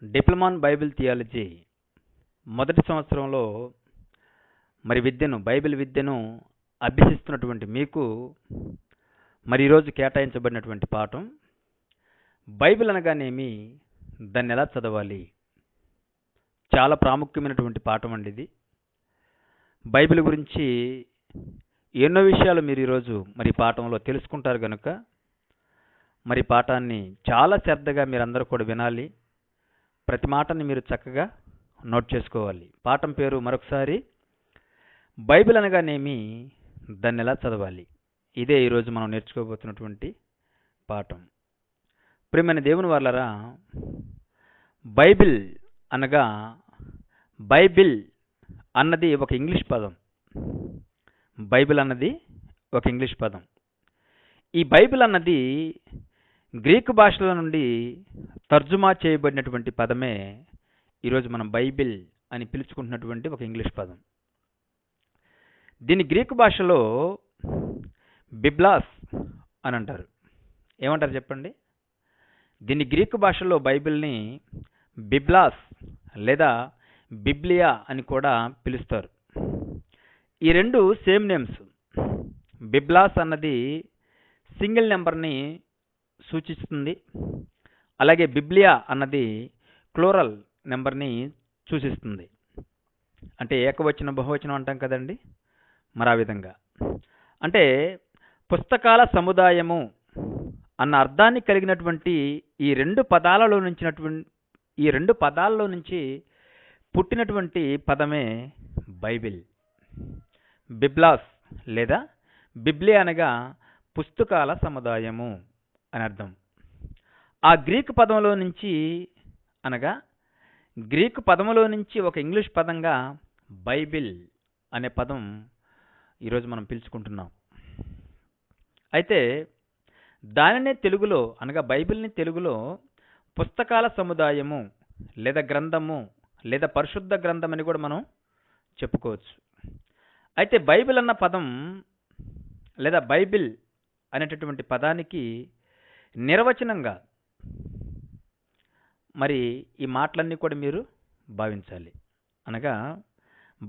Diploma in Bible theology మొదటి సంవత్సరంలో Bible విద్యను అభ్యసిస్తున్నటువంటి మీకు ఈరోజు కేటాయించబడినటువంటి పాఠం బైబిల్ అనగానేమి, దాన్ని ఎలా చదవాలి. చాలా ప్రాముఖ్యమైనటువంటి పాఠం అండి ఇది. బైబిల్ గురించి ఎన్నో విషయాలు మీరు ఈరోజు పాఠంలో తెలుసుకుంటారు కనుక పాఠాన్ని చాలా శ్రద్ధగా మీరందరూ కూడా వినాలి. ప్రతి మాటని మీరు చక్కగా నోట్ చేసుకోవాలి. పాఠం పేరు మరొకసారి, బైబిల్ అనగానేమి, దాన్ని ఎలా చదవాలి. ఇదే ఈరోజు మనం నేర్చుకోబోతున్నటువంటి పాఠం. ప్రియమైన దేవుని వాళ్ళరా, బైబిల్ అనగా బైబిల్ అన్నది ఒక ఇంగ్లీష్ పదం. బైబిల్ అన్నది ఒక ఇంగ్లీష్ పదం. ఈ బైబిల్ అన్నది గ్రీకు భాషల నుండి తర్జుమా చేయబడినటువంటి పదమే ఈరోజు మనం బైబిల్ అని పిలుచుకుంటున్నటువంటి ఒక ఇంగ్లీష్ పదం. దీన్ని గ్రీకు భాషలో బిబ్లాస్ అని అంటారు. ఏమంటారు చెప్పండి? దీన్ని గ్రీకు భాషలో బైబిల్ని బిబ్లాస్ లేదా బిబ్లియా అని కూడా పిలుస్తారు. ఈ రెండు సేమ్ నేమ్స్. బిబ్లాస్ అన్నది సింగిల్ నెంబర్ని సూచిస్తుంది, అలాగే బిబ్లియా అన్నది క్లోరల్ నెంబర్ని సూచిస్తుంది. అంటే ఏకవచనం బహువచనం అంటాం కదండి, ఆ విధంగా. అంటే పుస్తకాల సముదాయము అన్న అర్థాన్ని కలిగినటువంటి ఈ రెండు పదాలలో నుంచి పుట్టినటువంటి పదమే బైబిల్. బిబ్లాస్ లేదా బిబ్లియా అనగా పుస్తకాల సముదాయము అని అర్థం. ఆ గ్రీకు పదంలో నుంచి ఒక ఇంగ్లీష్ పదంగా బైబిల్ అనే పదం ఈరోజు మనం పిలుచుకుంటున్నాం. అయితే దానినే తెలుగులో అనగా బైబిల్ని తెలుగులో పుస్తకాల సముదాయము లేదా గ్రంథము లేదా పరిశుద్ధ గ్రంథం అని కూడా మనం చెప్పుకోవచ్చు. అయితే బైబిల్ అన్న పదం లేదా బైబిల్ అనేటటువంటి పదానికి నిర్వచనంగా ఈ మాటలన్నీ కూడా మీరు భావించాలి. అనగా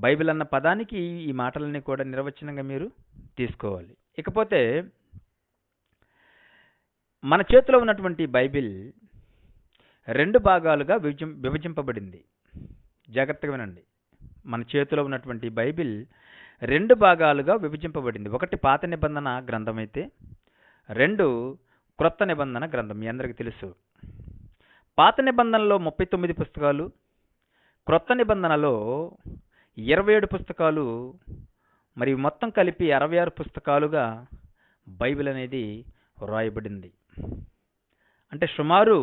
బైబిల్ అన్న పదానికి ఈ మాటలన్నీ కూడా నిర్వచనంగా మీరు తీసుకోవాలి. ఇకపోతే మన చేతిలో ఉన్నటువంటి బైబిల్ రెండు భాగాలుగా విభజింపబడింది. జాగ్రత్తగా వినండి. మన చేతిలో ఉన్నటువంటి బైబిల్ రెండు భాగాలుగా విభజింపబడింది. ఒకటి పాత నిబంధన గ్రంథం అయితే, రెండు క్రొత్త నిబంధన గ్రంథం. మీ అందరికీ తెలుసు. పాత నిబంధనలో 39 పుస్తకాలు, క్రొత్త నిబంధనలో 27 పుస్తకాలు, మొత్తం కలిపి 66 పుస్తకాలుగా బైబిల్ అనేది రాయబడింది. అంటే సుమారు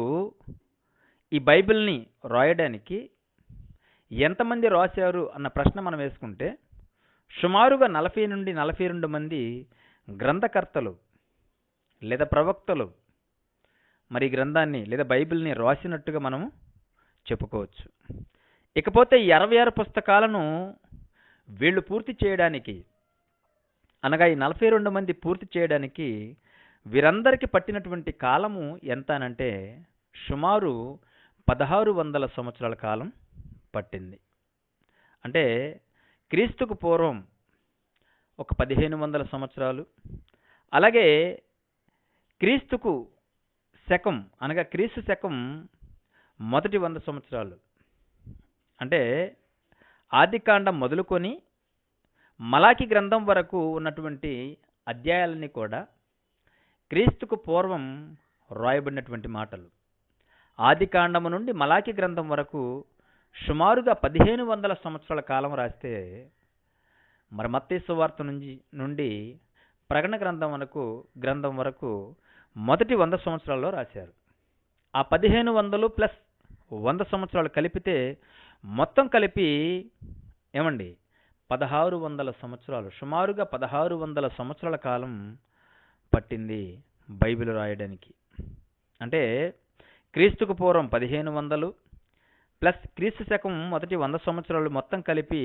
ఈ బైబిల్ని రాయడానికి ఎంతమంది రాశారు అన్న ప్రశ్న మనం వేసుకుంటే, సుమారుగా 40 నుండి 42 మంది గ్రంథకర్తలు లేదా ప్రవక్తలు ఈ గ్రంథాన్ని లేదా బైబిల్ని రాసినట్టుగా మనము చెప్పుకోవచ్చు. ఇకపోతే ఈ 66 పుస్తకాలను వీళ్ళు పూర్తి చేయడానికి, అనగా ఈ 42 మంది పూర్తి చేయడానికి వీరందరికీ పట్టినటువంటి కాలము ఎంత అనంటే సుమారు 1600 సంవత్సరాల కాలం పట్టింది. అంటే క్రీస్తుకు పూర్వం ఒక 1500 సంవత్సరాలు, అలాగే క్రీస్తుకు శకం అనగా క్రీస్తు శకం మొదటి 100 సంవత్సరాలు. అంటే ఆదికాండం మొదలుకొని మలాకి గ్రంథం వరకు ఉన్నటువంటి అధ్యాయాలన్నీ కూడా క్రీస్తుకు పూర్వం రాయబడినటువంటి మాటలు. ఆదికాండము నుండి మలాకి గ్రంథం వరకు సుమారుగా 1500 సంవత్సరాల కాలం రాస్తే, మత్తయి సువార్త నుండి ప్రకటన గ్రంథం వరకు మొదటి 100 సంవత్సరాల్లో రాశారు. ఆ 1500 ప్లస్ 100 సంవత్సరాలు కలిపితే మొత్తం కలిపి 1600 సంవత్సరాలు, సుమారుగా 1600 సంవత్సరాల కాలం పట్టింది బైబిల్ రాయడానికి. అంటే క్రీస్తుకు పూర్వం 1500 ప్లస్ క్రీస్తు శకం మొదటి 100 సంవత్సరాలు మొత్తం కలిపి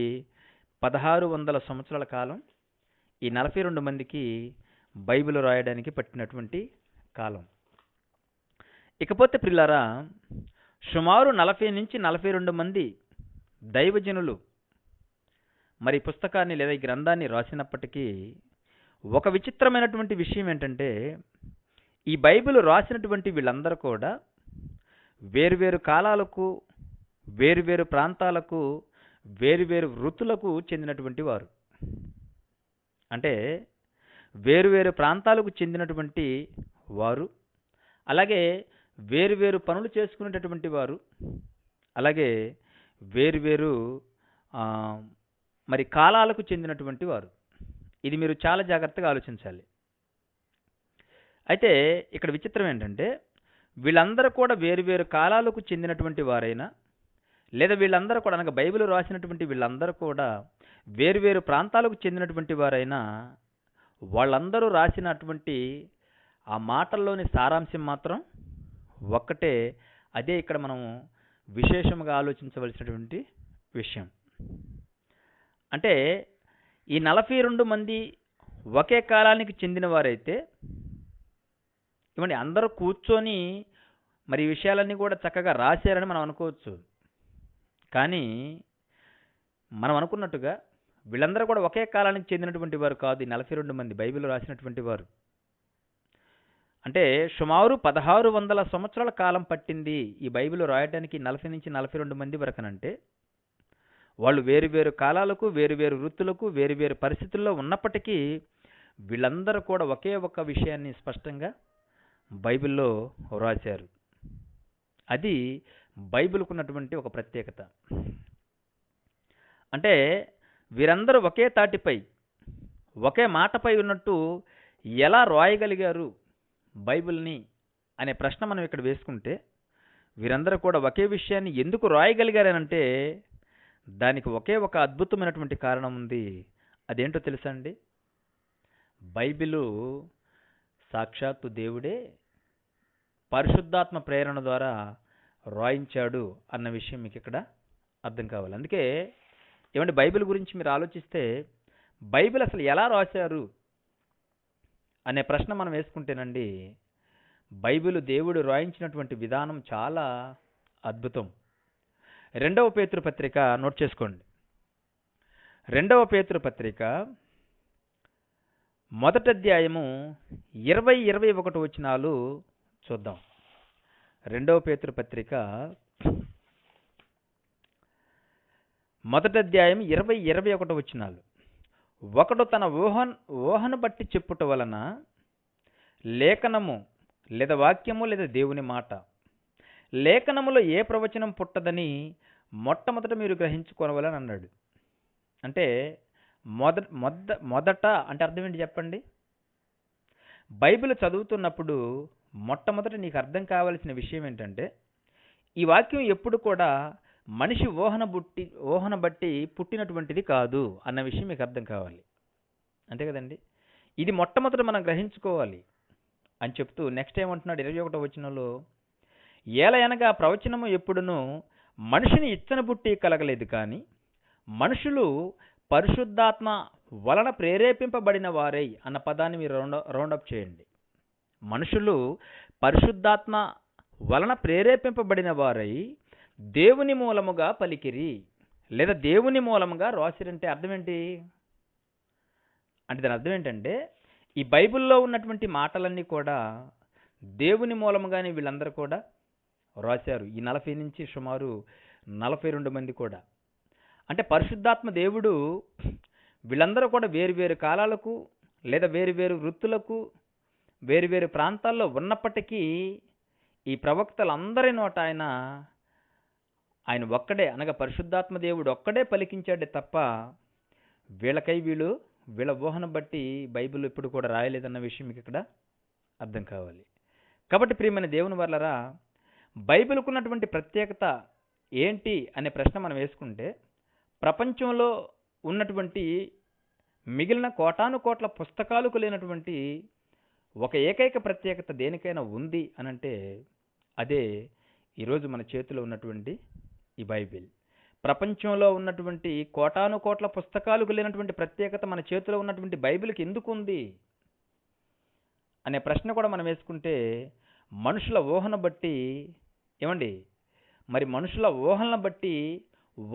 1600 సంవత్సరాల కాలం ఈ 42 మందికి బైబిల్ రాయడానికి పట్టినటువంటి కాలం. ఇకపోతే ప్రియులారా, సుమారు 40 నుంచి 42 మంది దైవజనులు మరి ఈ పుస్తకాన్ని లేదా ఈ గ్రంథాన్ని రాసినప్పటికీ ఒక విచిత్రమైనటువంటి విషయం ఏంటంటే ఈ బైబిల్ రాసినటువంటి వీళ్ళందరూ కూడా వేరువేరు కాలాలకు, వేరువేరు ప్రాంతాలకు, వేరువేరు వృత్తులకు చెందినటువంటి వారు. అంటే వేరువేరు ప్రాంతాలకు చెందినటువంటి వారు, అలాగే వేరువేరు పనులు చేసుకునేటటువంటి వారు, అలాగే వేరువేరు ఆ, మరి కాలాలకు చెందినటువంటి వారు. ఇది మీరు చాలా జాగ్రత్తగా ఆలోచించాలి. అయితే ఇక్కడ విచిత్రం ఏంటంటే వీళ్ళందరూ కూడా వేరువేరు కాలాలకు చెందినటువంటి వారైనా, లేదా వీళ్ళందరూ కూడా అనగా బైబిల్ రాసినటువంటి వీళ్ళందరూ కూడా వేరువేరు ప్రాంతాలకు చెందినటువంటి వారైనా, వాళ్ళందరూ రాసినటువంటి ఆ మాటల్లోని సారాంశం మాత్రం ఒక్కటే. అదే ఇక్కడ మనం విశేషంగా ఆలోచించవలసినటువంటి విషయం. అంటే ఈ 42 మంది ఒకే కాలానికి చెందిన వారైతే ఇవ్వండి అందరూ కూర్చొని మరి ఈ విషయాలన్నీ కూడా చక్కగా రాశారని మనం అనుకోవచ్చు. కానీ మనం అనుకున్నట్టుగా వీళ్ళందరూ కూడా ఒకే కాలానికి చెందినటువంటి వారు కాదు. ఈ 42 మంది బైబిల్ రాసినటువంటి వారు. అంటే సుమారు 1600 సంవత్సరాల కాలం పట్టింది ఈ బైబిల్ రాయడానికి 40 నుంచి 42 మంది వరకనంటే వాళ్ళు వేరువేరు కాలాలకు, వేరువేరు వృత్తులకు, వేరువేరు పరిస్థితుల్లో ఉన్నప్పటికీ వీళ్ళందరూ కూడా ఒకే ఒక్క విషయాన్ని స్పష్టంగా బైబిల్లో రాశారు. అది బైబిల్కు ఉన్నటువంటి ఒక ప్రత్యేకత. అంటే వీరందరూ ఒకే తాటిపై, ఒకే మాటపై ఉన్నట్టు ఎలా రాయగలిగారు బైబిల్ని అనే ప్రశ్న మనం ఇక్కడ వేసుకుంటే, వీరందరూ కూడా ఒకే విషయాన్ని ఎందుకు రాయగలిగారనంటే దానికి ఒకే ఒక అద్భుతమైనటువంటి కారణం ఉంది. అదేంటో తెలుసా అండి? బైబిలు సాక్షాత్తు దేవుడే పరిశుద్ధాత్మ ప్రేరణ ద్వారా రాయించాడు అన్న విషయం మీకు ఇక్కడ అర్థం కావాలి. అందుకే ఏమంటే బైబిల్ గురించి మీరు ఆలోచిస్తే బైబిల్ అసలు ఎలా రాశారు అనే ప్రశ్న మనం వేసుకుంటేనండి, బైబిల్ దేవుడు రాయించినటువంటి విధానం చాలా అద్భుతం. 2వ పేతురు పత్రిక నోట్ చేసుకోండి. 2వ పేతురు పత్రిక 1వ అధ్యాయము 20-21 వచనాలు చూద్దాం. 2వ పేతురు పత్రిక 1వ అధ్యాయం 20-21 వచనాలు. ఒకడు తన ఊహను బట్టి చెప్పుట వలన లేఖనము లేదా వాక్యము లేదా దేవుని మాట, లేఖనములో ఏ ప్రవచనం పుట్టదని మొట్టమొదట మీరు గ్రహించుకోవాలని అన్నాడు. అంటే మొదట అంటే అర్థం ఏంటి చెప్పండి? బైబిల్ చదువుతున్నప్పుడు మొట్టమొదట నీకు అర్థం కావాల్సిన విషయం ఏంటంటే ఈ వాక్యం ఎప్పుడు కూడా మనిషి ఊహన బట్టి పుట్టినటువంటిది కాదు అన్న విషయం మీకు అర్థం కావాలి. అంతే కదండి? ఇది మొట్టమొదట మనం గ్రహించుకోవాలి అని చెప్తూ నెక్స్ట్ ఏమంటున్నాడు 21వ వచనంలో, ఏలయనగా ప్రవచనము ఎప్పుడునూ మనిషిని ఇచ్చన పుట్టి కలగలేదు, కానీ మనుషులు పరిశుద్ధాత్మ వలన ప్రేరేపింపబడిన వారై అన్న పదాన్ని మీరు రౌండప్ చేయండి. మనుషులు పరిశుద్ధాత్మ వలన ప్రేరేపింపబడిన వారై దేవుని మూలముగా పలికిరి లేదా దేవుని మూలముగా రాసిరంటే అర్థం ఏంటి? అంటే దాని అర్థం ఏంటంటే ఈ బైబిల్లో ఉన్నటువంటి మాటలన్నీ కూడా దేవుని మూలముగానే వీళ్ళందరూ కూడా రాశారు. ఈ 40 నుంచి సుమారు 42 మంది కూడా. అంటే పరిశుద్ధాత్మ దేవుడు వీళ్ళందరూ కూడా వేరువేరు కాలాలకు లేదా వేరువేరు వృత్తులకు, వేరువేరు ప్రాంతాల్లో ఉన్నప్పటికీ ఈ ప్రవక్తలందరి నోట ఆయన ఒక్కడే అనగా పరిశుద్ధాత్మ దేవుడు ఒక్కడే పలికించాడే తప్ప వీళ్ళకై వీళ్ళ ఊహను బట్టి బైబిల్ ఇప్పుడు కూడా రాయలేదన్న విషయం మీకు ఇక్కడ అర్థం కావాలి. కాబట్టి ప్రియమైన దేవుని వర్లరా, బైబిల్కు ఉన్నటువంటి ప్రత్యేకత ఏంటి అనే ప్రశ్న మనం వేసుకుంటే, ప్రపంచంలో ఉన్నటువంటి మిగిలిన కోటానుకోట్ల పుస్తకాలకు లేనటువంటి ఒక ఏకైక ప్రత్యేకత దేనికైనా ఉంది అనంటే అదే ఈరోజు మన చేతిలో ఉన్నటువంటి ఈ బైబిల్. ప్రపంచంలో ఉన్నటువంటి కోటానుకోట్ల పుస్తకాలకు లేనటువంటి ప్రత్యేకత మన చేతిలో ఉన్నటువంటి బైబిల్కి ఎందుకు ఉంది అనే ప్రశ్న కూడా మనం వేసుకుంటే, మనుషుల ఊహను బట్టి ఏమండి మరి మనుషుల ఊహలను బట్టి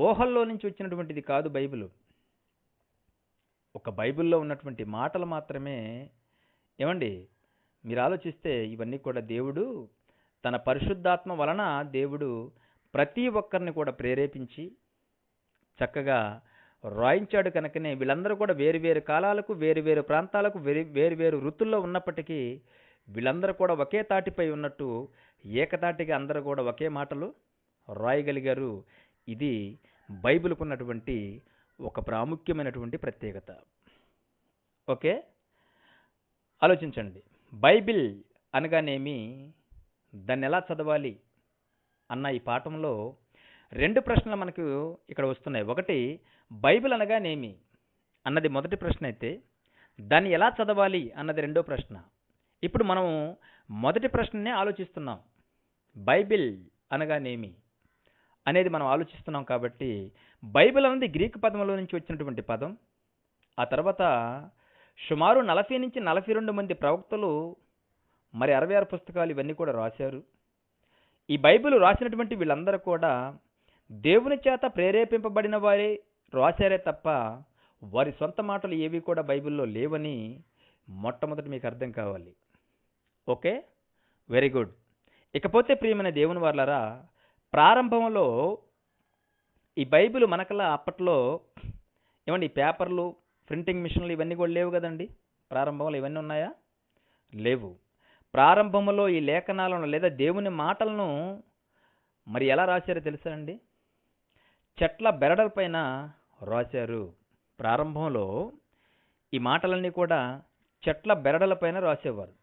ఊహల్లో నుంచి వచ్చినటువంటిది కాదు బైబిల్. ఒక బైబిల్లో ఉన్నటువంటి మాటలు మాత్రమే. ఏమండి, మీరు ఆలోచిస్తే ఇవన్నీ కూడా దేవుడు తన పరిశుద్ధాత్మ వలన దేవుడు ప్రతి ఒక్కరిని కూడా ప్రేరేపించి చక్కగా రాయించాడు. కనుకనే వీళ్ళందరూ కూడా వేరు వేరు కాలాలకు, వేరు వేరు ప్రాంతాలకు, వేరు వేరు వృత్తుల్లో ఉన్నప్పటికీ వీళ్ళందరూ కూడా ఒకే తాటిపై ఉన్నట్టు ఏకతాటిగా అందరూ కూడా ఒకే మాటలు రాయగలిగారు. ఇది బైబిల్కు ఉన్నటువంటి ఒక ప్రాముఖ్యమైనటువంటి ప్రత్యేకత. ఓకే, ఆలోచించండి. బైబిల్ అనగానేమి, దాన్ని ఎలా చదవాలి అన్న ఈ పాఠంలో 2 ప్రశ్నలు మనకు ఇక్కడ వస్తున్నాయి. ఒకటి, బైబిల్ అనగానేమి అన్నది మొదటి ప్రశ్న అయితే, దాన్ని ఎలా చదవాలి అన్నది రెండో ప్రశ్న. ఇప్పుడు మనం మొదటి ప్రశ్ననే ఆలోచిస్తున్నాం. బైబిల్ అనగానేమి అనేది మనం ఆలోచిస్తున్నాం. కాబట్టి బైబిల్ అనేది గ్రీకు పదంలో నుంచి వచ్చినటువంటి పదం. ఆ తర్వాత సుమారు 40 నుంచి 42 మంది ప్రవక్తలు, మరి 66 పుస్తకాలు ఇవన్నీ కూడా రాశారు. ఈ బైబిల్ రాసినటువంటి వీళ్ళందరూ కూడా దేవుని చేత ప్రేరేపింపబడిన వారే రాశారే తప్ప వారి సొంత మాటలు ఏవి కూడా బైబిల్లో లేవని మొట్టమొదటి మీకు అర్థం కావాలి. Okay, very good. ఇకపోతే ప్రియమైన దేవుని వారలారా, ప్రారంభంలో ఈ బైబిల్ మనకలా అప్పట్లో ఏమండి పేపర్లు, ప్రింటింగ్ మిషన్లు ఇవన్నీ కూడా లేవు కదండి. ప్రారంభంలో ఇవన్నీ ఉన్నాయా? లేవు. ప్రారంభంలో ఈ లేఖనాలను లేదా దేవుని మాటలను మరి ఎలా రాశారో తెలుసా అండి? చెట్ల బెరడల పైన రాశారు. ప్రారంభంలో ఈ మాటలన్నీ కూడా చెట్ల బెరడల పైన రాసేవారు.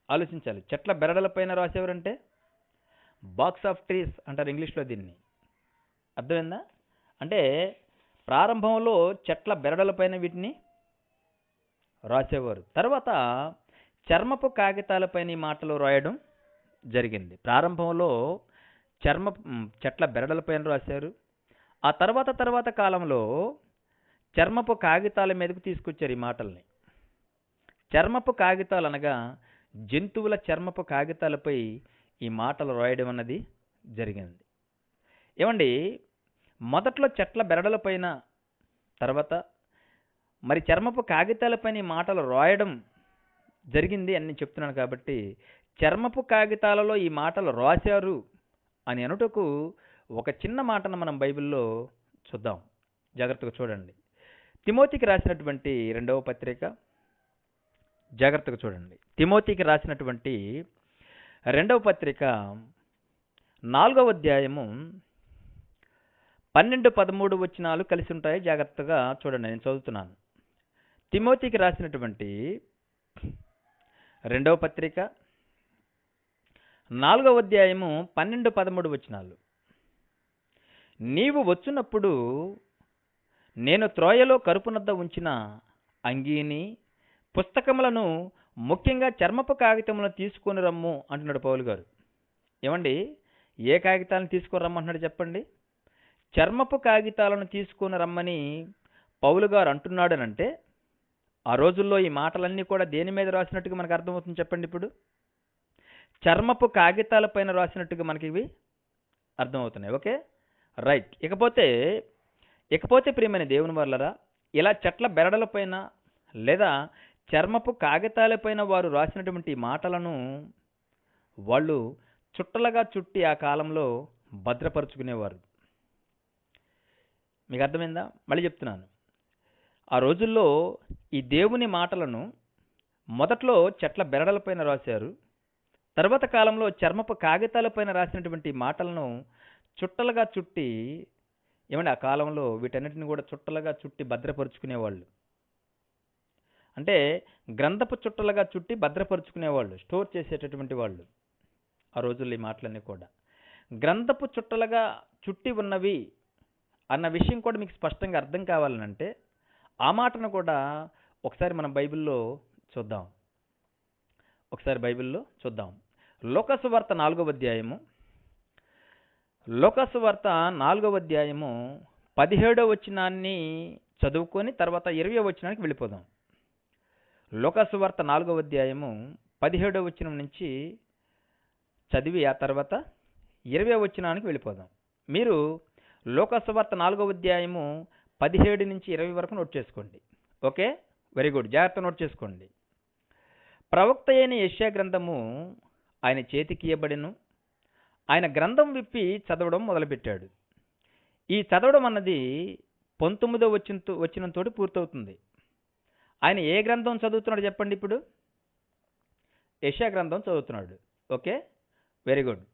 ఆలోచించాలి, చెట్ల బెరడల పైన రాసేవారంటే బాక్స్ ఆఫ్ ట్రీస్ అంటారు ఇంగ్లీష్లో దీన్ని. అర్థమైందా? అంటే ప్రారంభంలో చెట్ల బెరడల పైన వీటిని రాసేవారు. తర్వాత చర్మపు కాగితాలపైన ఈ మాటలు రాయడం జరిగింది. ప్రారంభంలో చెట్ల బెరడలపైన రాశారు. ఆ తర్వాత కాలంలో చర్మపు కాగితాల మీదకు తీసుకొచ్చారు ఈ మాటల్ని. చర్మపు కాగితాలు అనగా జంతువుల చర్మపు కాగితాలపై ఈ మాటలు రాయడం అన్నది జరిగింది. ఏమండి, మొదట్లో చెట్ల బెరడలపైన, తర్వాత మరి చర్మపు కాగితాలపైన ఈ మాటలు రాయడం జరిగింది అని నేను చెప్తున్నాను. కాబట్టి చర్మపు కాగితాలలో ఈ మాటలు రాశారు అని అనుటకు ఒక చిన్న మాటను మనం బైబిల్లో చూద్దాం. జాగ్రత్తగా చూడండి. తిమోతికి రాసినటువంటి 2వ పత్రిక, జాగ్రత్తగా చూడండి. తిమోతికి రాసినటువంటి 2వ పత్రిక 4వ అధ్యాయము 12-13 వచనాలు కలిసి ఉంటాయి. జాగ్రత్తగా చూడండి, నేను చదువుతున్నాను. తిమోతికి రాసినటువంటి 2వ పత్రిక 4వ అధ్యాయము 12-13 వచనాలు. నీవు వచ్చునప్పుడు నేను త్రోయలో కరుపునద్ద ఉంచిన అంగీని, పుస్తకములను, ముఖ్యంగా చర్మపు కాగితములను తీసుకొని రమ్ము అంటున్నాడు పౌలు గారు. ఏమండి, ఏ కాగితాలను తీసుకొని రమ్మంటున్నాడు చెప్పండి? చర్మపు కాగితాలను తీసుకొని రమ్మని పౌలు గారు అంటున్నాడనంటే ఆ రోజుల్లో ఈ మాటలన్నీ కూడా దేని మీద రాసినట్టుగా మనకు అర్థమవుతుంది చెప్పండి? ఇప్పుడు చర్మపు కాగితాలపైన రాసినట్టుగా మనకి ఇవి అర్థమవుతున్నాయి. Okay, right. ఇకపోతే ప్రియమైన దేవుని వాళ్ళరా, ఇలా చెట్ల బెరడలపైన లేదా చర్మపు కాగితాలపైన వారు రాసినటువంటి మాటలను వాళ్ళు చుట్టలుగా చుట్టి ఆ కాలంలో భద్రపరుచుకునేవారు. మీకు అర్థమైందా? మళ్ళీ చెప్తున్నాను. ఆ రోజుల్లో ఈ దేవుని మాటలను మొదట్లో చెట్ల బెరడలపైన రాశారు. తర్వాత కాలంలో చర్మపు కాగితాలపైన రాసినటువంటి మాటలను చుట్టలుగా చుట్టి, ఏమంటే ఆ కాలంలో వీటన్నిటిని కూడా చుట్టలుగా చుట్టి భద్రపరుచుకునేవాళ్ళు. అంటే గ్రంథపు చుట్టలుగా చుట్టి భద్రపరుచుకునేవాళ్ళు, స్టోర్ చేసేటటువంటి వాళ్ళు. ఆ రోజుల్లో ఈ మాటలన్నీ కూడా గ్రంథపు చుట్టలుగా చుట్టి ఉన్నవి అన్న విషయం కూడా మీకు స్పష్టంగా అర్థం కావాలనంటే ఆ మాటను కూడా ఒకసారి మనం బైబిల్లో చూద్దాం. లోకాసు వార్త 4వ అధ్యాయము, 17వ వచనాన్ని చదువుకొని తర్వాత 20వ వచనానికి వెళ్ళిపోదాం. లోకాసు వార్త 4వ అధ్యాయము 17వ వచనం నుంచి చదివి ఆ తర్వాత 20వ వచనానికి వెళ్ళిపోదాం. మీరు లోకాసువార్త 4వ అధ్యాయము 17 నుంచి 20 వరకు నోట్ చేసుకోండి. ఓకే, వెరీ గుడ్, జాగ్రత్త నోట్ చేసుకోండి. ప్రవక్త అయిన యెషయా గ్రంథము ఆయన చేతికి ఇయ్యబడెను. ఆయన గ్రంథం విప్పి చదవడం మొదలుపెట్టాడు. ఈ చదవడం అన్నది 19వ వచనంతో పూర్తవుతుంది. ఆయన ఏ గ్రంథం చదువుతున్నాడు చెప్పండి ఇప్పుడు? యెషయా గ్రంథం చదువుతున్నాడు. ఓకే, వెరీ గుడ్,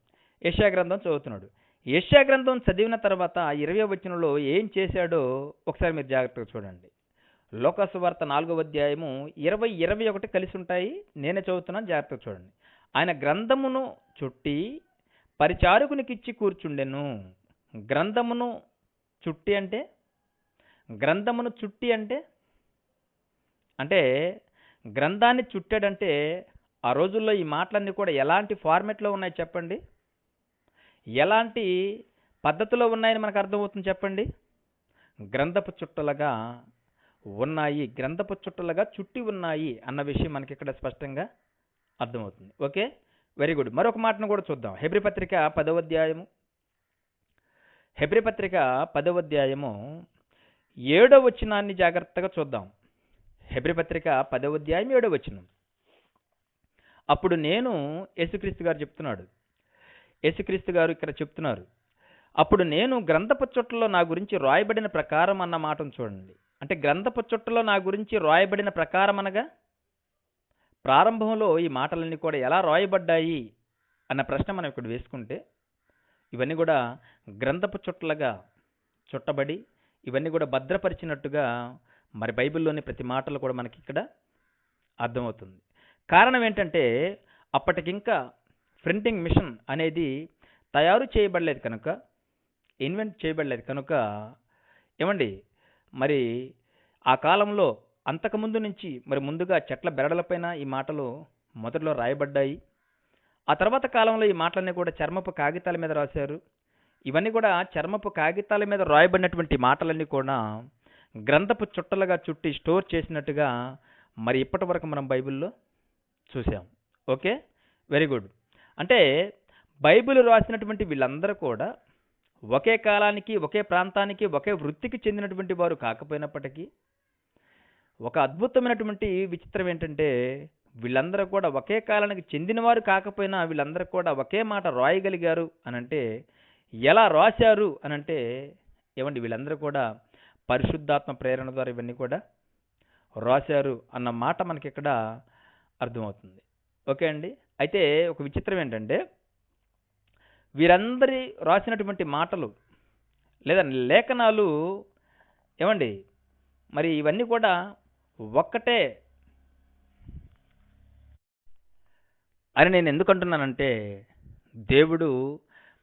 యెషయా గ్రంథం చదువుతున్నాడు. యెషయా గ్రంథం చదివిన తర్వాత 20వ వచనంలో ఏం చేశాడో ఒకసారి మీరు జాగ్రత్తగా చూడండి. లోకాసువార్త 4వ అధ్యాయము 20, 21 కలిసి ఉంటాయి. నేనే చదువుతున్నాను, జాగ్రత్తగా చూడండి. ఆయన గ్రంథమును చుట్టి పరిచారకునికిచ్చి కూర్చుండెను. గ్రంథమును చుట్టి అంటే గ్రంథమును చుట్టి అంటే గ్రంథాన్ని చుట్టాడంటే ఆ రోజుల్లో ఈ మాటలన్నీ కూడా ఎలాంటి ఫార్మెట్లో ఉన్నాయి చెప్పండి? ఎలాంటి పద్ధతిలో ఉన్నాయని మనకు అర్థమవుతుంది చెప్పండి? గ్రంథపు చుట్టలుగా ఉన్నాయి, గ్రంథపు చుట్టలుగా చుట్టి ఉన్నాయి అన్న విషయం మనకి ఇక్కడ స్పష్టంగా అర్థమవుతుంది. Okay, very good. మరొక మాటను కూడా చూద్దాం. హెబ్రీ పత్రిక 10వ అధ్యాయము 7వ వచనాన్ని జాగ్రత్తగా చూద్దాం. హెబ్రీ పత్రిక 10వ అధ్యాయం 7వ వచనం. అప్పుడు నేను, యేసుక్రీస్తు గారు చెప్తున్నాడు, యేసుక్రీస్తు గారు ఇక్కడ చెప్తున్నారు, అప్పుడు నేను గ్రంథపు చుట్టలో నా గురించి రాయబడిన ప్రకారం అన్న మాటను చూడండి. అంటే గ్రంథపు చుట్టలో నా గురించి రాయబడిన ప్రకారం అనగా ప్రారంభంలో ఈ మాటలన్నీ కూడా ఎలా రాయబడ్డాయి అన్న ప్రశ్న మనం ఇక్కడ వేసుకుంటే ఇవన్నీ కూడా గ్రంథపు చుట్టలుగా చుట్టబడి ఇవన్నీ కూడా భద్రపరిచినట్టుగా మరి బైబిల్లోని ప్రతి మాటలు కూడా మనకి ఇక్కడ అర్థమవుతుంది. కారణం ఏంటంటే అప్పటికింకా ప్రింటింగ్ మిషన్ అనేది తయారు చేయబడలేదు కనుక, ఇన్వెంట్ చేయబడలేదు కనుక ఏమండి, మరి ఆ కాలంలో అంతకుముందు నుంచి మరి ముందుగా చెట్ల బెరడలపైన ఈ మాటలు మొదట్లో రాయబడ్డాయి. ఆ తర్వాత కాలంలో ఈ మాటలన్నీ కూడా చర్మపు కాగితాల మీద రాశారు. ఇవన్నీ కూడా చర్మపు కాగితాల మీద రాయబడినటువంటి మాటలన్నీ కూడా గ్రంథపు చుట్టలుగా చుట్టి స్టోర్ చేసినట్టుగా మరి ఇప్పటి వరకు మనం బైబిల్లో చూసాం. Okay, very good. అంటే బైబిల్ రాసినటువంటి వీళ్ళందరూ కూడా ఒకే కాలానికి, ఒకే ప్రాంతానికి, ఒకే వృత్తికి చెందినటువంటి వారు కాకపోయినప్పటికీ ఒక అద్భుతమైనటువంటి విచిత్రం ఏంటంటే వీళ్ళందరూ కూడా ఒకే కాలానికి చెందినవారు కాకపోయినా వీళ్ళందరూ కూడా ఒకే మాట రాయగలిగారు అనంటే, ఎలా రాశారు అనంటే ఏమండి, వీళ్ళందరూ కూడా పరిశుద్ధాత్మ ప్రేరణ ద్వారా ఇవన్నీ కూడా రాశారు అన్న మాట మనకి ఇక్కడ అర్థమవుతుంది. ఓకే అండి. అయితే ఒక విచిత్రం ఏంటంటే వీరందరి రాసినటువంటి మాటలు లేదా లేఖనాలు ఏమండి, మరి ఇవన్నీ కూడా ఒక్కటే అని నేను ఎందుకు అంటున్నానంటే దేవుడు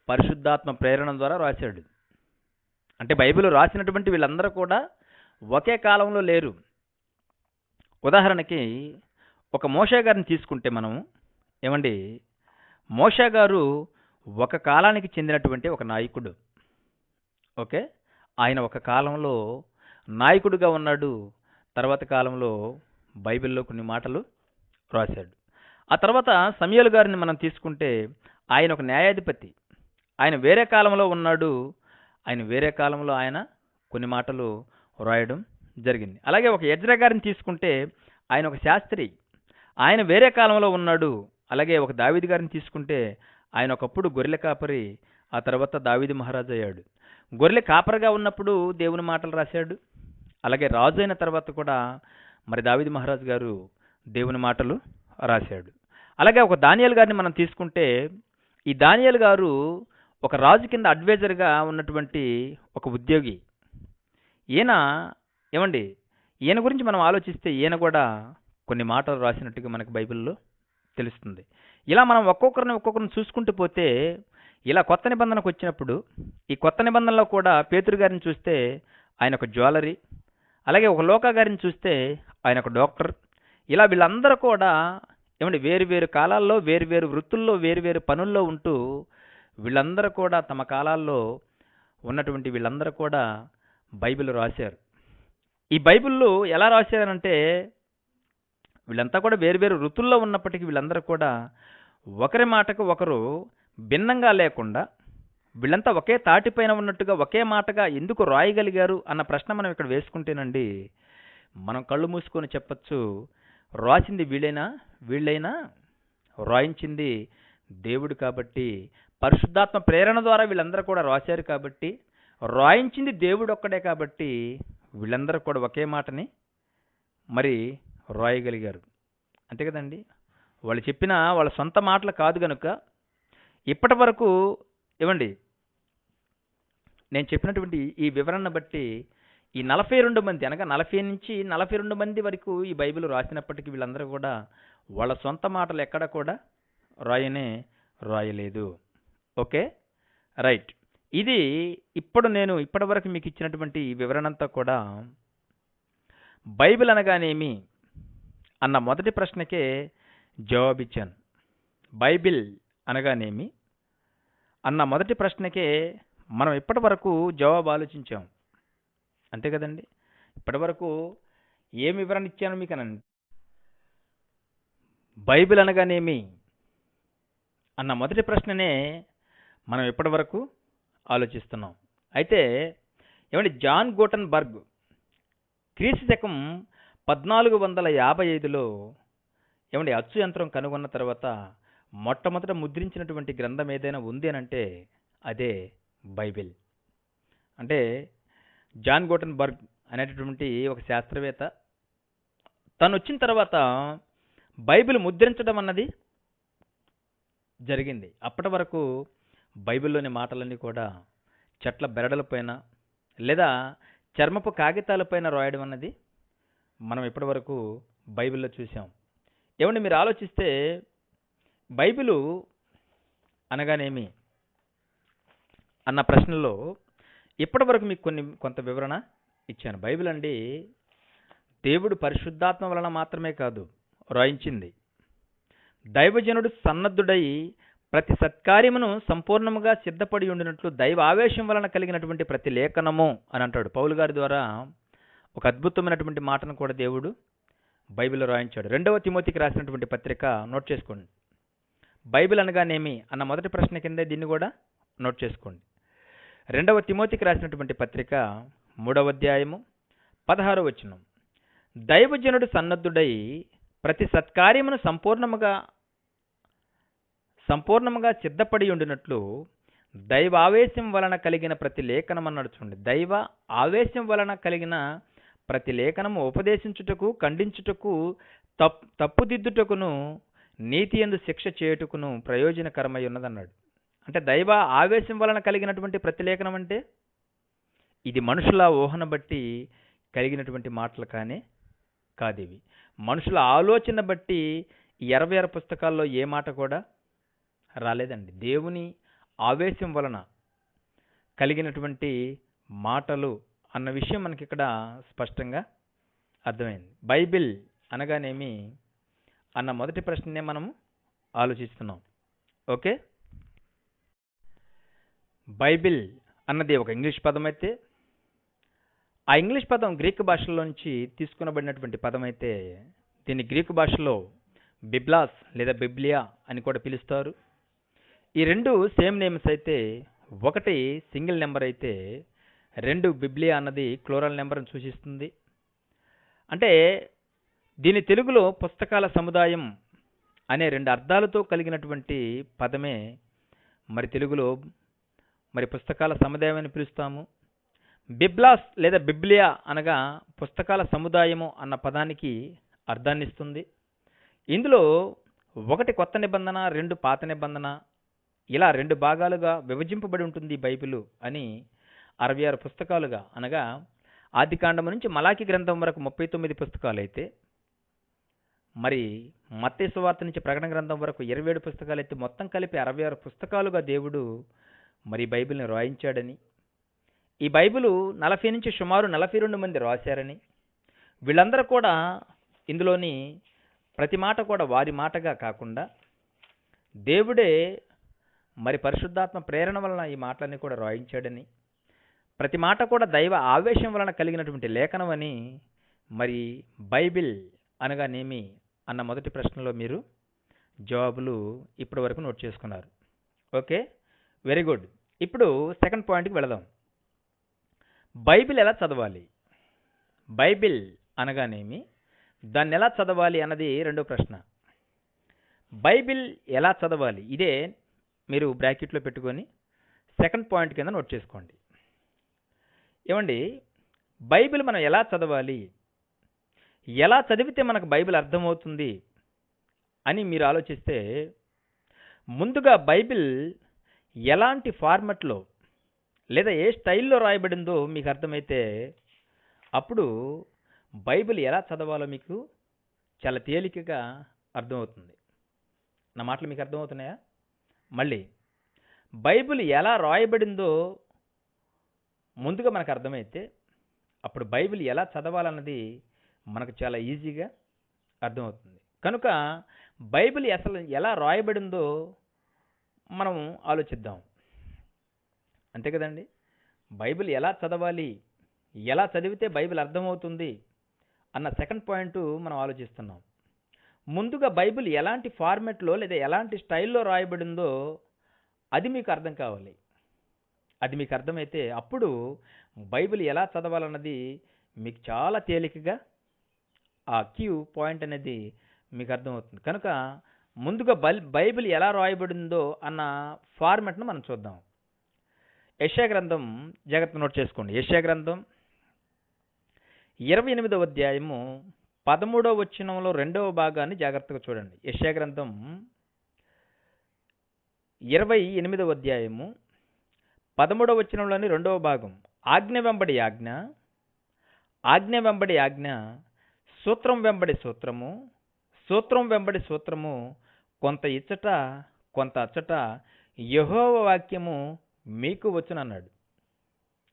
పరిశుద్ధాత్మ ప్రేరణ ద్వారా రాశాడు. అంటే బైబిల్ రాసినటువంటి వీళ్ళందరూ కూడా ఒకే కాలంలో లేరు. ఉదాహరణకి ఒక మోషే గారిని తీసుకుంటే మనం ఏమండి, మోషే గారు ఒక కాలానికి చెందినటువంటి ఒక నాయకుడు. ఓకే, ఆయన ఒక కాలంలో నాయకుడిగా ఉన్నాడు. తర్వాత కాలంలో బైబిల్లో కొన్ని మాటలు రాశాడు. ఆ తర్వాత సమూయేలు గారిని మనం తీసుకుంటే ఆయన ఒక న్యాయాధిపతి. ఆయన వేరే కాలంలో ఉన్నాడు. ఆయన వేరే కాలంలో ఆయన కొన్ని మాటలు రాయడం జరిగింది. అలాగే ఒక ఎజ్రా గారిని తీసుకుంటే ఆయన ఒక శాస్త్రి. ఆయన వేరే కాలంలో ఉన్నాడు. అలాగే ఒక దావీదు గారిని తీసుకుంటే ఆయన ఒకప్పుడు గొర్రెల కాపరి, ఆ తర్వాత దావీదు మహారాజు అయ్యాడు. గొర్రెల కాపరిగా ఉన్నప్పుడు దేవుని మాటలు రాశాడు. అలాగే రాజు అయిన తర్వాత కూడా మరి దావీదు మహారాజు గారు దేవుని మాటలు రాశాడు. అలాగే ఒక దానియేలు గారిని మనం తీసుకుంటే ఈ దానియేలు గారు ఒక రాజు కింద అడ్వైజర్గా ఉన్నటువంటి ఒక ఉద్యోగి. ఈయన ఏమండి, ఈయన గురించి మనం ఆలోచిస్తే ఈయన కూడా కొన్ని మాటలు రాసినట్టుగా మనకు బైబిల్లో తెలుస్తుంది. ఇలా మనం ఒక్కొక్కరిని చూసుకుంటూ పోతే ఇలా కొత్త నిబంధనకు వచ్చినప్పుడు ఈ కొత్త నిబంధనలో కూడా పేతురు గారిని చూస్తే ఆయన ఒక జ్యువెలరీ, అలాగే ఒక లోకా గారిని చూస్తే ఆయన ఒక డాక్టర్. ఇలా వీళ్ళందరూ కూడా ఏమంటే వేరు కాలాల్లో వేరు వృత్తుల్లో వేరు పనుల్లో ఉంటూ వీళ్ళందరూ కూడా తమ కాలాల్లో ఉన్నటువంటి వీళ్ళందరూ కూడా బైబిల్ రాశారు. ఈ బైబిల్లో ఎలా రాశారంటే వీళ్ళంతా కూడా వేరు వృత్తుల్లో ఉన్నప్పటికీ వీళ్ళందరూ కూడా ఒకరి మాటకు ఒకరు భిన్నంగా లేకుండా వీళ్ళంతా ఒకే తాటిపైన ఉన్నట్టుగా ఒకే మాటగా ఎందుకు రాయగలిగారు అన్న ప్రశ్న మనం ఇక్కడ వేసుకుంటేనండి, మనం కళ్ళు మూసుకొని చెప్పచ్చు, రాసింది వీళ్ళైనా రాయించింది దేవుడు కాబట్టి, పరిశుద్ధాత్మ ప్రేరణ ద్వారా వీళ్ళందరూ కూడా రాశారు కాబట్టి, రాయించింది దేవుడు ఒక్కడే కాబట్టి వీళ్ళందరూ కూడా ఒకే మాటని మరి రాయగలిగారు. అంతే కదండి. వాళ్ళు చెప్పిన వాళ్ళ సొంత మాటలు కాదు గనుక ఇప్పటి వరకు ఇవ్వండి, నేను చెప్పినటువంటి ఈ వివరణను బట్టి ఈ 42 మంది అనగా 40 నుంచి 42 మంది వరకు ఈ బైబిల్ రాసినప్పటికీ వీళ్ళందరూ కూడా వాళ్ళ సొంత మాటలు ఎక్కడ కూడా రాయలేదు. Okay, right. ఇది నేను ఇప్పటి వరకు మీకు ఇచ్చినటువంటి ఈ వివరణ అంతా కూడా బైబిల్ అనగానేమి అన్న మొదటి ప్రశ్నకే జవాబిచ్చాను. బైబిల్ అనగానేమి అన్న మొదటి ప్రశ్నకే మనం ఇప్పటి వరకు జవాబు ఆలోచించాం. అంతే కదండి. ఇప్పటి వరకు ఏం వివరణ ఇచ్చాను మీకు అనండి. బైబిల్ అనగానేమి అన్న మొదటి ప్రశ్ననే మనం ఇప్పటి వరకు ఆలోచిస్తున్నాం. అయితే ఏమంటే జాన్ గూటన్బర్గ్ క్రీస్తు శకం 1455లో ఏమంటే అచ్చు యంత్రం కనుగొన్న తర్వాత మొట్టమొదట ముద్రించినటువంటి గ్రంథం ఏదైనా ఉంది అని అంటే అదే బైబిల్. అంటే జాన్ గూటన్బర్గ్ అనేటటువంటి ఒక శాస్త్రవేత్త తను వచ్చిన తర్వాత బైబిల్ ముద్రించడం అన్నది జరిగింది. అప్పటి వరకు బైబిల్లోని మాటలన్నీ కూడా చెట్ల బెరడలపైన లేదా చర్మపు కాగితాలపైన రాయడం అన్నది మనం ఇప్పటి వరకు బైబిల్లో చూసాం. ఏమంటే మీరు ఆలోచిస్తే బైబిలు అనగానేమి అన్న ప్రశ్నలో ఇప్పటి వరకు మీకు కొంత వివరణ ఇచ్చాను. బైబిల్ అండి దేవుడు పరిశుద్ధాత్మ వలన మాత్రమే కాదు రాయించింది, దైవజనుడు సన్నద్ధుడై ప్రతి సత్కార్యమును సంపూర్ణముగా సిద్ధపడి ఉండినట్లు దైవ ఆవేశం వలన కలిగినటువంటి ప్రతి లేఖనము అని అంటాడు. పౌలు గారి ద్వారా ఒక అద్భుతమైనటువంటి మాటను కూడా దేవుడు బైబిల్లో రాయించాడు. 2వ తిమోతికి రాసినటువంటి పత్రిక నోట్ చేసుకోండి. బైబిల్ అనగానేమి అన్న మొదటి ప్రశ్న కిందే దీన్ని కూడా నోట్ చేసుకోండి. 2వ తిమోతికి రాసినటువంటి పత్రిక 3వ అధ్యాయము 16వ వచనం, దైవజనుడు సన్నద్ధుడై ప్రతి సత్కార్యమును సంపూర్ణముగా సిద్ధపడి ఉండినట్లు దైవ ఆవేశం వలన కలిగిన ప్రతి లేఖనం అన్నాడు. చూడండి, దైవ ఆవేశం వలన కలిగిన ప్రతి లేఖనము ఉపదేశించుటకు, ఖండించుటకు, తప్పుదిద్దుటకును, నీతి యందు శిక్ష చేయుటకును ప్రయోజనకరమై ఉన్నదన్నాడు. అంటే దైవ ఆవేశం వలన కలిగినటువంటి ప్రతి లేఖనం అంటే ఇది మనుషుల ఊహను బట్టి కలిగినటువంటి మాటలు కాదివి. మనుషుల ఆలోచన బట్టి 26 పుస్తకాల్లో ఏ మాట కూడా రాలేదండి. దేవుని ఆవేశం వలన కలిగినటువంటి మాటలు అన్న విషయం మనకి ఇక్కడ స్పష్టంగా అర్థమైంది. బైబిల్ అనగానేమి అన్న మొదటి ప్రశ్ననే మనము ఆలోచిస్తున్నాం. ఓకే, బైబిల్ అన్నది ఒక ఇంగ్లీష్ పదం అయితే ఆ ఇంగ్లీష్ పదం గ్రీక్ భాషలోంచి తీసుకునబడినటువంటి పదం అయితే దీన్ని గ్రీకు భాషలో బిబ్లాస్ లేదా బిబ్లియా అని కూడా పిలుస్తారు. ఈ రెండు సేమ్ నేమ్స్ అయితే, ఒకటి సింగిల్ నెంబర్ అయితే 2 బిబ్లియా అన్నది క్లోరల్ నెంబర్ని సూచిస్తుంది. అంటే దీని తెలుగులో పుస్తకాల సముదాయం అనే 2 అర్థాలతో కలిగినటువంటి పదమే మరి తెలుగులో మరి పుస్తకాల సముదాయం అని పిలుస్తాము. బిబ్లాస్ లేదా బిబ్లియా అనగా పుస్తకాల సముదాయము అన్న పదానికి అర్థాన్ని ఇస్తుంది. ఇందులో 1 కొత్త నిబంధన, 2 పాత నిబంధన, ఇలా 2 భాగాలుగా విభజింపబడి ఉంటుంది బైబిలు అని 66 పుస్తకాలుగా, అనగా ఆదికాండము నుంచి మలాకి గ్రంథం వరకు 39 పుస్తకాలు అయితే, మరి మత్తయి సువార్త నుంచి ప్రకటన గ్రంథం వరకు 27 పుస్తకాలు అయితే, మొత్తం కలిపి 66 పుస్తకాలుగా దేవుడు మరి బైబిల్ని రాయించాడని, ఈ బైబిలు 40 నుంచి సుమారు 42 మంది రాశారని, వీళ్ళందరూ కూడా ఇందులోని ప్రతి మాట కూడా వారి మాటగా కాకుండా దేవుడే మరి పరిశుద్ధాత్మ ప్రేరణ వలన ఈ మాటలన్నీ కూడా రాయించాడని, ప్రతి మాట కూడా దైవ ఆవేశం వలన కలిగినటువంటి లేఖనం అని మరి బైబిల్ అనగానేమి అన్న మొదటి ప్రశ్నలో మీరు జవాబులు ఇప్పటి వరకు నోట్ చేసుకున్నారు. Okay, very good. ఇప్పుడు సెకండ్ పాయింట్కి వెళదాం. బైబిల్ ఎలా చదవాలి? బైబిల్ అనగానేమి, దాన్ని ఎలా చదవాలి అన్నది రెండో ప్రశ్న. బైబిల్ ఎలా చదవాలి? ఇదే మీరు బ్రాకెట్లో పెట్టుకొని సెకండ్ పాయింట్ కింద నోట్ చేసుకోండి. ఏమండి, బైబిల్ మనం ఎలా చదవాలి, ఎలా చదివితే మనకు బైబిల్ అర్థమవుతుంది అని మీరు ఆలోచిస్తే, ముందుగా బైబిల్ ఎలాంటి ఫార్మెట్లో లేదా ఏ స్టైల్లో రాయబడిందో మీకు అర్థమైతే అప్పుడు బైబిల్ ఎలా చదవాలో మీకు చాలా తేలికగా అర్థమవుతుంది. నా మాటలు మీకు అర్థమవుతున్నాయా? మళ్ళీ బైబిల్ ఎలా రాయబడిందో ముందుగా మనకు అర్థమైతే అప్పుడు బైబిల్ ఎలా చదవాలన్నది మనకు చాలా ఈజీగా అర్థమవుతుంది. కనుక బైబిల్ అసలు ఎలా రాయబడిందో మనం ఆలోచిద్దాం. అంతే కదండి. బైబిల్ ఎలా చదవాలి, ఎలా చదివితే బైబిల్ అర్థమవుతుంది అన్న సెకండ్ పాయింట్ మనం ఆలోచిస్తున్నాం. ముందుగా బైబిల్ ఎలాంటి ఫార్మెట్లో లేదా ఎలాంటి స్టైల్లో రాయబడిందో అది మీకు అర్థం కావాలి. అది మీకు అర్థమైతే అప్పుడు బైబిల్ ఎలా చదవాలన్నది మీకు చాలా తేలికగా ఆ క్యూ పాయింట్ అనేది మీకు అర్థమవుతుంది. కనుక ముందుగా బైబిల్ ఎలా రాయబడిందో అన్న ఫార్మెట్ను మనం చూద్దాం. యెషయా గ్రంథం జాగ్రత్త నోట్ చేసుకోండి. యెషయా గ్రంథం 28వ అధ్యాయము 13వ వచనంలో 2వ భాగాన్ని జాగ్రత్తగా చూడండి. యెషయా గ్రంథం 28వ అధ్యాయము 13వ వచనంలోని 2వ భాగం. ఆజ్ఞ వెంబడి ఆజ్ఞ, ఆజ్ఞ వెంబడి ఆజ్ఞ, సూత్రం వెంబడి సూత్రము, సూత్రం వెంబడి సూత్రము, కొంత ఇచ్చట కొంత అచ్చట యెహోవా వాక్యము మీకు వచ్చునన్నాడు.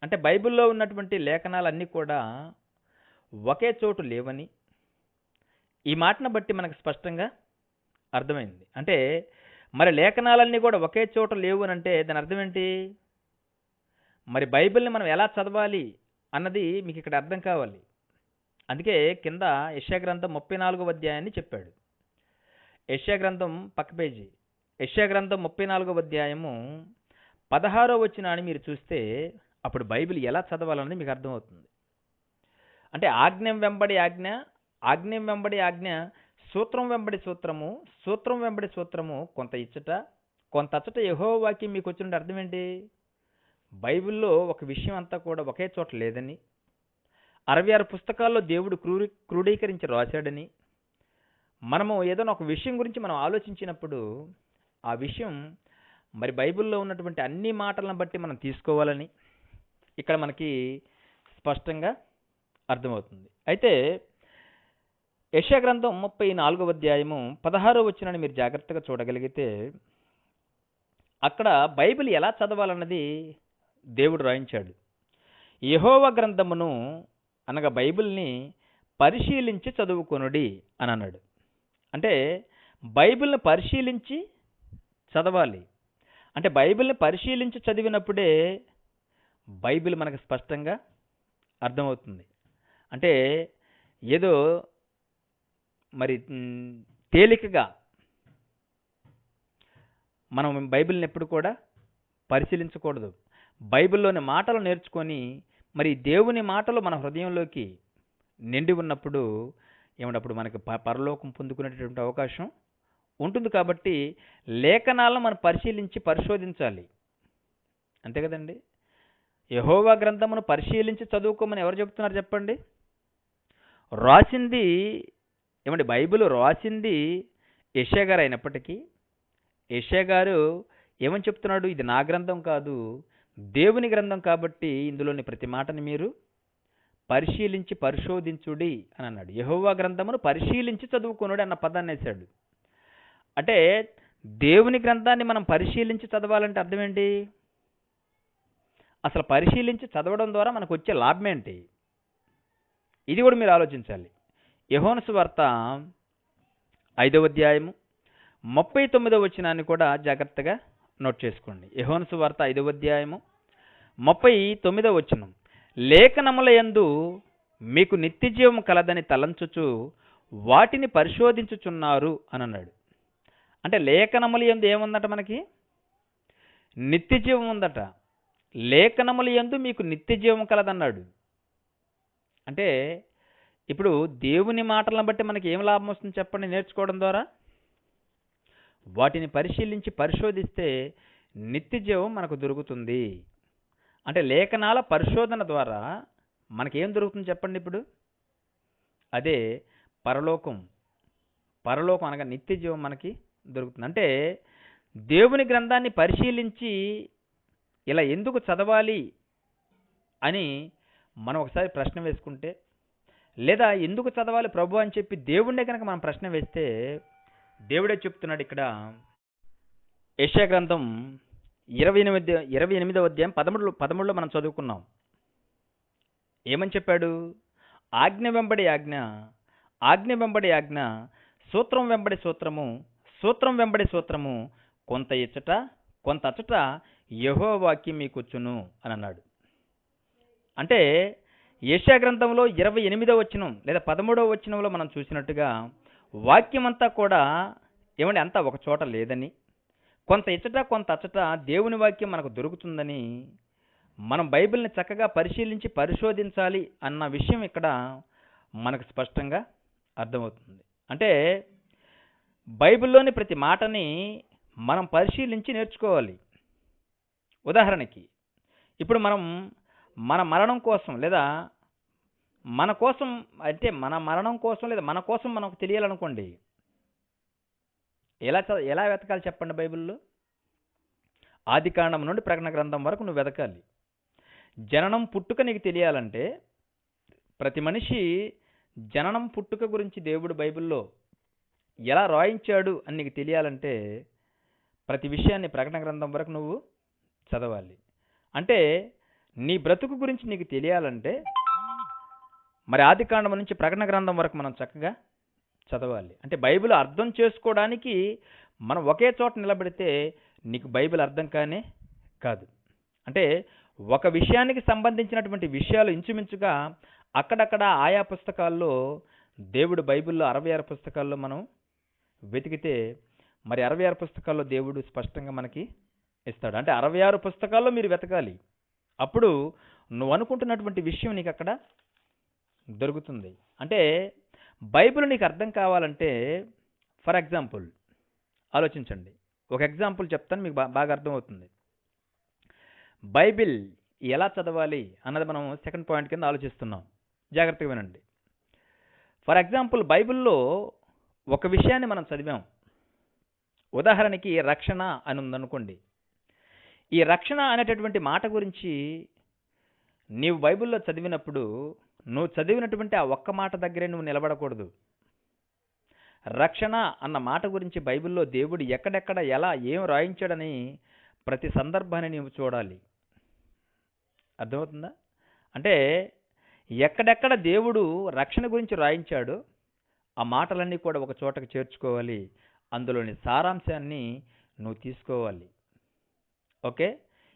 అంటే బైబిల్లో ఉన్నటువంటి లేఖనాలన్నీ కూడా ఒకే చోటు లేవని ఈ మాటను బట్టి మనకు స్పష్టంగా అర్థమైంది. అంటే మరి లేఖనాలన్నీ కూడా ఒకే చోట లేవు అని అంటే దాని అర్థం ఏంటి? మరి బైబిల్ని మనం ఎలా చదవాలి అన్నది మీకు ఇక్కడ అర్థం కావాలి. అందుకే కింద యెషయా గ్రంథం 34వ అధ్యాయాన్ని చెప్పాడు. యెషయా గ్రంథం పక్క పేజీ, యెషయా గ్రంథం 34వ అధ్యాయము 16వ వచనాన్ని మీరు చూస్తే అప్పుడు బైబిల్ ఎలా చదవాలన్నది మీకు అర్థమవుతుంది. అంటే ఆజ్ఞం వెంబడి ఆజ్ఞ, ఆజ్ఞం వెంబడి ఆజ్ఞ, సూత్రం వెంబడి సూత్రము, సూత్రం వెంబడి సూత్రము, కొంత ఇచ్చట కొంత అచ్చట యెహోవా వాక్యం మీకు వచ్చిన అర్థం ఏంటి? బైబిల్లో ఒక విషయం అంతా కూడా ఒకే చోట లేదని, 66 పుస్తకాల్లో దేవుడు క్రోడీకరించి రాశాడని, మనము ఏదైనా ఒక విషయం గురించి మనం ఆలోచించినప్పుడు ఆ విషయం మరి బైబిల్లో ఉన్నటువంటి అన్ని మాటలను బట్టి మనం తీసుకోవాలని ఇక్కడ మనకి స్పష్టంగా అర్థమవుతుంది. అయితే యెషయా గ్రంథం 34వ అధ్యాయము 16వ వచనాన్ని మీరు జాగ్రత్తగా చూడగలిగితే అక్కడ బైబిల్ ఎలా చదవాలన్నది దేవుడు రాయించాడు. యెహోవా గ్రంథమును అనగా బైబిల్ని పరిశీలించి చదువుకొనుడి అని అన్నాడు. అంటే బైబిల్ని పరిశీలించి చదవాలి. అంటే బైబిల్ని పరిశీలించి చదివినప్పుడే బైబిల్ మనకు స్పష్టంగా అర్థమవుతుంది. అంటే ఏదో మరి తేలికగా మనం బైబిల్ని ఎప్పుడు కూడా పరిశీలించకూడదు. బైబిల్లోని మాటలు నేర్చుకొని మరి దేవుని మాటలు మన హృదయంలోకి నిండి ఉన్నప్పుడు ఏమన్నప్పుడు మనకి పరలోకం పొందుకునేటటువంటి అవకాశం ఉంటుంది. కాబట్టి లేఖనాలను మనం పరిశీలించి పరిశోధించాలి. అంతే కదండి. యెహోవా గ్రంథమును పరిశీలించి చదువుకోమని ఎవరు చెప్తున్నారు చెప్పండి? రాసింది ఏమండి, బైబిల్ రాసింది యెషయా గారు అయినప్పటికీ యెషయా గారు ఏమని చెప్తున్నాడు? ఇది నా గ్రంథం కాదు, దేవుని గ్రంథం, కాబట్టి ఇందులోని ప్రతి మాటని మీరు పరిశీలించి పరిశోధించుడి అని అన్నాడు. యెహోవా గ్రంథమును పరిశీలించి చదువుకొనుడి అన్న పదాన్ని వేశాడు. అంటే దేవుని గ్రంథాన్ని మనం పరిశీలించి చదవాలంటే అర్థం ఏంటి? అసలు పరిశీలించి చదవడం ద్వారా మనకు వచ్చే లాభం ఏంటి? ఇది కూడా మీరు ఆలోచించాలి. యోహాను సువార్త 5వ అధ్యాయము 39వ వచనాన్ని కూడా జాగ్రత్తగా నోట్ చేసుకోండి. యోహాను సువార్త 5వ అధ్యాయము 39వ వచనం. లేఖనముల యందు మీకు నిత్యజీవం కలదని తలంచుచు వాటిని పరిశోధించుచున్నారు అని అన్నాడు. అంటే లేఖనముల యందు ఏముందట? మనకి నిత్యజీవం ఉందట. లేఖనముల యందు మీకు నిత్య జీవం కలదన్నాడు. అంటే ఇప్పుడు దేవుని మాటలను బట్టి మనకి ఏం లాభం వస్తుంది చెప్పండి నేర్చుకోవడం ద్వారా? వాటిని పరిశీలించి పరిశోధిస్తే నిత్య జీవం మనకు దొరుకుతుంది. అంటే లేఖనాల పరిశోధన ద్వారా మనకేం దొరుకుతుంది చెప్పండి ఇప్పుడు? అదే పరలోకం. పరలోకం అనగా నిత్య జీవం మనకి దొరుకుతుంది. అంటే దేవుని గ్రంథాన్ని పరిశీలించి ఇలా ఎందుకు చదవాలి అని మనం ఒకసారి ప్రశ్న వేసుకుంటే, లేదా ఎందుకు చదవాలి ప్రభు అని చెప్పి దేవుడే కనుక మనం ప్రశ్న వేస్తే, దేవుడే చెప్తున్నాడు ఇక్కడ యెషయా గ్రంథం 28వ అధ్యాయం 13లో మనం చదువుకున్నాం. ఏమని చెప్పాడు? ఆజ్ఞ వెంబడి ఆజ్ఞ, ఆజ్ఞ వెంబడి ఆజ్ఞ, సూత్రం వెంబడి సూత్రము, సూత్రం వెంబడి సూత్రము, కొంత ఇచ్చట కొంత అచ్చట యెహోవా వాక్యం మీకొచ్చును అని అన్నాడు. అంటే యెషయా గ్రంథంలో 28వ వచనం లేదా 13వ వచనంలో మనం చూసినట్టుగా వాక్యం అంతా కూడా ఏమండి అంతా ఒక చోట లేదని, కొంత ఇచ్చట కొంత అచ్చట దేవుని వాక్యం మనకు దొరుకుతుందని, మనం బైబిల్ని చక్కగా పరిశీలించి పరిశోధించాలి అన్న విషయం ఇక్కడ మనకు స్పష్టంగా అర్థమవుతుంది. అంటే బైబిల్లోని ప్రతి మాటని మనం పరిశీలించి నేర్చుకోవాలి. ఉదాహరణకి ఇప్పుడు మనం మన మరణం కోసం లేదా మన కోసం అంటే మన మరణం కోసం లేదా మన కోసం మనకు తెలియాలనుకోండి, ఎలా వెతకాలి చెప్పండి? బైబిల్లో ఆదికాండం నుండి ప్రకటన గ్రంథం వరకు నువ్వు వెతకాలి. జననం పుట్టుక నీకు తెలియాలంటే, ప్రతి మనిషి జననం పుట్టుక గురించి దేవుడు బైబిల్లో ఎలా రాయించాడు అని నీకు తెలియాలంటే ప్రతి విషయాన్ని ప్రకటన గ్రంథం వరకు నువ్వు చదవాలి. అంటే నీ బ్రతుకు గురించి నీకు తెలియాలంటే మరి ఆదికాండం నుంచి ప్రకటన గ్రంథం వరకు మనం చక్కగా చదవాలి. అంటే బైబిల్ అర్థం చేసుకోవడానికి మనం ఒకే చోట నిలబడితే నీకు బైబిల్ అర్థం కానే కాదు. అంటే ఒక విషయానికి సంబంధించినటువంటి విషయాలు ఇంచుమించుగా అక్కడక్కడ ఆయా పుస్తకాల్లో, దేవుడు బైబిల్లో 66 పుస్తకాల్లో మనం వెతికితే మరి 66 పుస్తకాల్లో దేవుడు స్పష్టంగా మనకి ఇస్తాడు. అంటే 66 పుస్తకాల్లో మీరు వెతకాలి. అప్పుడు నువ్వు అనుకుంటున్నటువంటి విషయం నీకు అక్కడ దొరుకుతుంది. అంటే బైబిల్ నీకు అర్థం కావాలంటే ఫర్ ఎగ్జాంపుల్ ఆలోచించండి. ఒక ఎగ్జాంపుల్ చెప్తాను, మీకు బాగా అర్థమవుతుంది. బైబిల్ ఎలా చదవాలి అన్నది మనం సెకండ్ పాయింట్ కింద ఆలోచిస్తున్నాం. జాగ్రత్తగా వినండి. ఫర్ ఎగ్జాంపుల్ బైబిల్లో ఒక విషయాన్ని మనం చదివాం. ఉదాహరణకి రక్షణ అని ఉందనుకోండి. ఈ రక్షణ అనేటటువంటి మాట గురించి నీవు బైబిల్లో చదివినప్పుడు నువ్వు చదివినటువంటి ఆ ఒక్క మాట దగ్గరే నువ్వు నిలబడకూడదు. రక్షణ అన్న మాట గురించి బైబిల్లో దేవుడు ఎక్కడెక్కడ ఎలా ఏం రాయించాడని ప్రతి సందర్భాన్ని నీవు చూడాలి. అర్థమవుతుందా? అంటే ఎక్కడెక్కడ దేవుడు రక్షణ గురించి రాయించాడో ఆ మాటలన్నీ కూడా ఒక చోటకు చేర్చుకోవాలి. అందులోని సారాంశాన్ని నువ్వు తీసుకోవాలి. ఓకే.